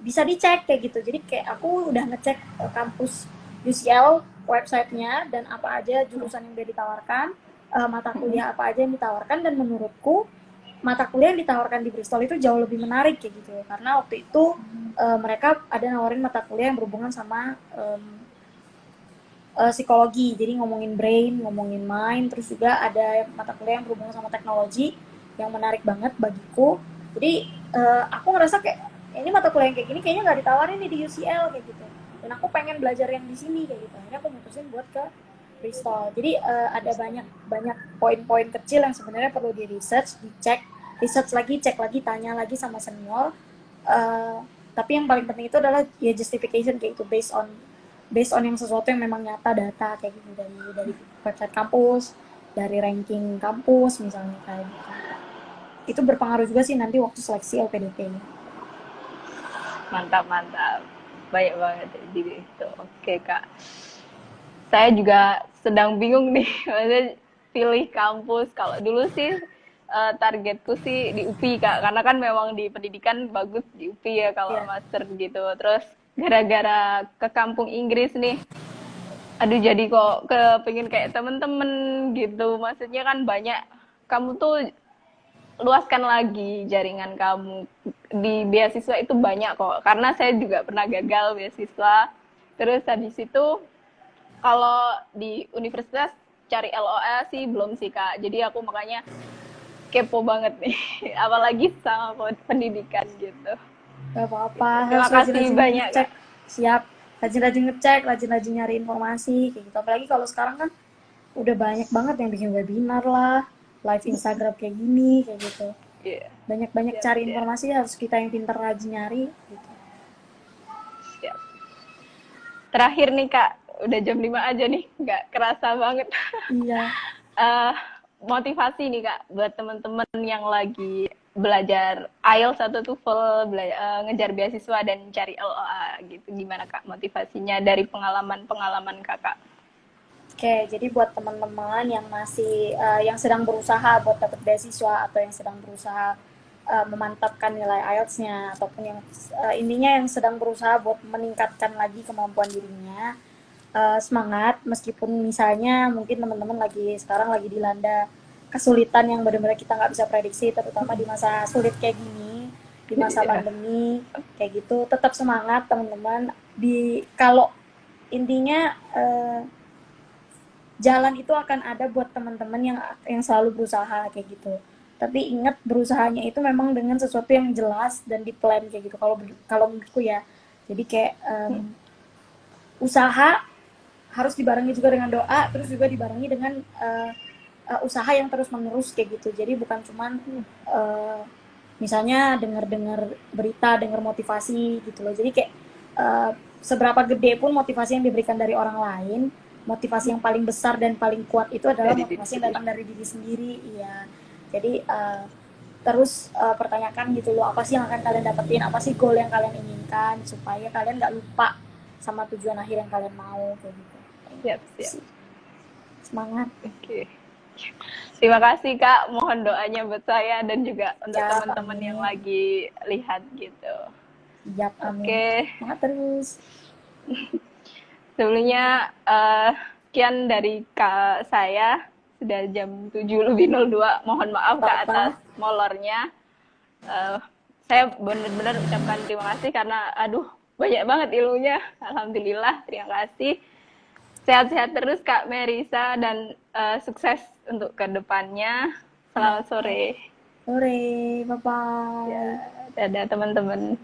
bisa dicek kayak gitu. Jadi kayak aku udah ngecek kampus UCL websitenya dan apa aja jurusan yang udah ditawarkan, mata kuliah apa aja yang ditawarkan, dan menurutku mata kuliah yang ditawarkan di Bristol itu jauh lebih menarik kayak gitu karena waktu itu mereka ada nawarin mata kuliah yang berhubungan sama psikologi, jadi ngomongin brain, ngomongin mind, terus juga ada mata kuliah yang berhubungan sama teknologi yang menarik banget bagiku. Jadi aku ngerasa kayak ini mata kuliah yang kayak gini kayaknya nggak ditawarin nih di UCL kayak gitu, dan aku pengen belajar yang di sini kayak gitu. Akhirnya aku mutusin buat ke Bristol. Jadi ada banyak banyak poin-poin kecil yang sebenarnya perlu di research, dicek, research lagi, cek lagi, tanya lagi sama senior. Uh, tapi yang paling penting itu adalah ya justification kayak itu, based on yang sesuatu yang memang nyata, data kayak gitu dari website kampus, dari ranking kampus misalnya kayak gitu. Itu berpengaruh juga sih nanti waktu seleksi LPDP. Mantap, mantap. Banyak banget di itu. Oke, Kak. Saya juga sedang bingung nih, maksudnya pilih kampus. Kalau dulu sih targetku sih di UPI, Kak, karena kan memang di pendidikan bagus di UPI ya kalau Ya, master gitu. Terus gara-gara ke kampung Inggris nih, aduh jadi kok kepengin kayak temen-temen gitu. Maksudnya kan banyak, kamu tuh luaskan lagi jaringan kamu di beasiswa itu banyak kok, karena saya juga pernah gagal beasiswa. Terus habis itu kalau di universitas cari LOA sih belum sih, Kak, jadi aku makanya kepo banget nih apalagi sama pendidikan gitu. gak apa-apa, harus Terima kasih rajin-rajin banyak, ngecek. Kak. Siap, rajin-rajin ngecek, rajin-rajin nyari informasi kayak gitu. Apalagi kalau sekarang kan udah banyak banget yang bikin webinar lah, live Instagram kayak gini kayak gitu. Iya, Banyak-banyak siap, cari siap, informasi, harus kita yang pintar rajin nyari gitu. siap. Terakhir nih, Kak, udah jam 5 aja nih, nggak kerasa banget. Iya. uh, Motivasi nih, Kak, buat teman-teman yang lagi belajar IELTS atau TOEFL, ngejar beasiswa dan cari LOA gitu. Gimana Kak motivasinya dari pengalaman-pengalaman Kakak? Oke, jadi buat teman-teman yang masih yang sedang berusaha buat dapat beasiswa atau yang sedang berusaha memantapkan nilai IELTS-nya ataupun yang intinya yang sedang berusaha buat meningkatkan lagi kemampuan dirinya, semangat meskipun misalnya mungkin teman-teman sekarang lagi dilanda kesulitan yang benar-benar kita nggak bisa prediksi, terutama di masa sulit kayak gini, di masa Iya. pandemi kayak gitu. Tetap semangat teman-teman. Kalau intinya jalan itu akan ada buat teman-teman yang selalu berusaha kayak gitu. Tapi ingat berusahanya itu memang dengan sesuatu yang jelas dan di plan kayak gitu. Kalau kalau menurutku ya. Jadi kayak usaha harus dibarengi juga dengan doa, terus juga dibarengi dengan usaha yang terus menerus kayak gitu. Jadi bukan cuman misalnya dengar-dengar berita, dengar motivasi gitu loh. Jadi kayak seberapa gede pun motivasi yang diberikan dari orang lain, motivasi yang paling besar dan paling kuat itu adalah Dari diri motivasi yang sendiri. datang dari diri sendiri. Iya. Jadi terus pertanyakan gitu loh, apa sih yang akan kalian dapetin, apa sih goal yang kalian inginkan, supaya kalian nggak lupa sama tujuan akhir yang kalian mau kayak gitu. Siap, siap. Semangat. Oke. Terima kasih Kak, mohon doanya buat saya dan juga untuk Siap, teman-teman yang amin. lagi lihat gitu. Siap, amin. Oke, Semangat terus. sebelumnya sekian dari Kak saya. Sudah jam 7:02. Mohon maaf Kak atas Apa-apa. molornya. Eh, saya benar-benar ucapkan terima kasih karena aduh banyak banget ilmunya. Alhamdulillah, terima kasih. Sehat-sehat terus Kak Merisa dan sukses untuk kedepannya. Ya, Selamat sore. sore. Ya, Bye-bye. dadah teman-teman.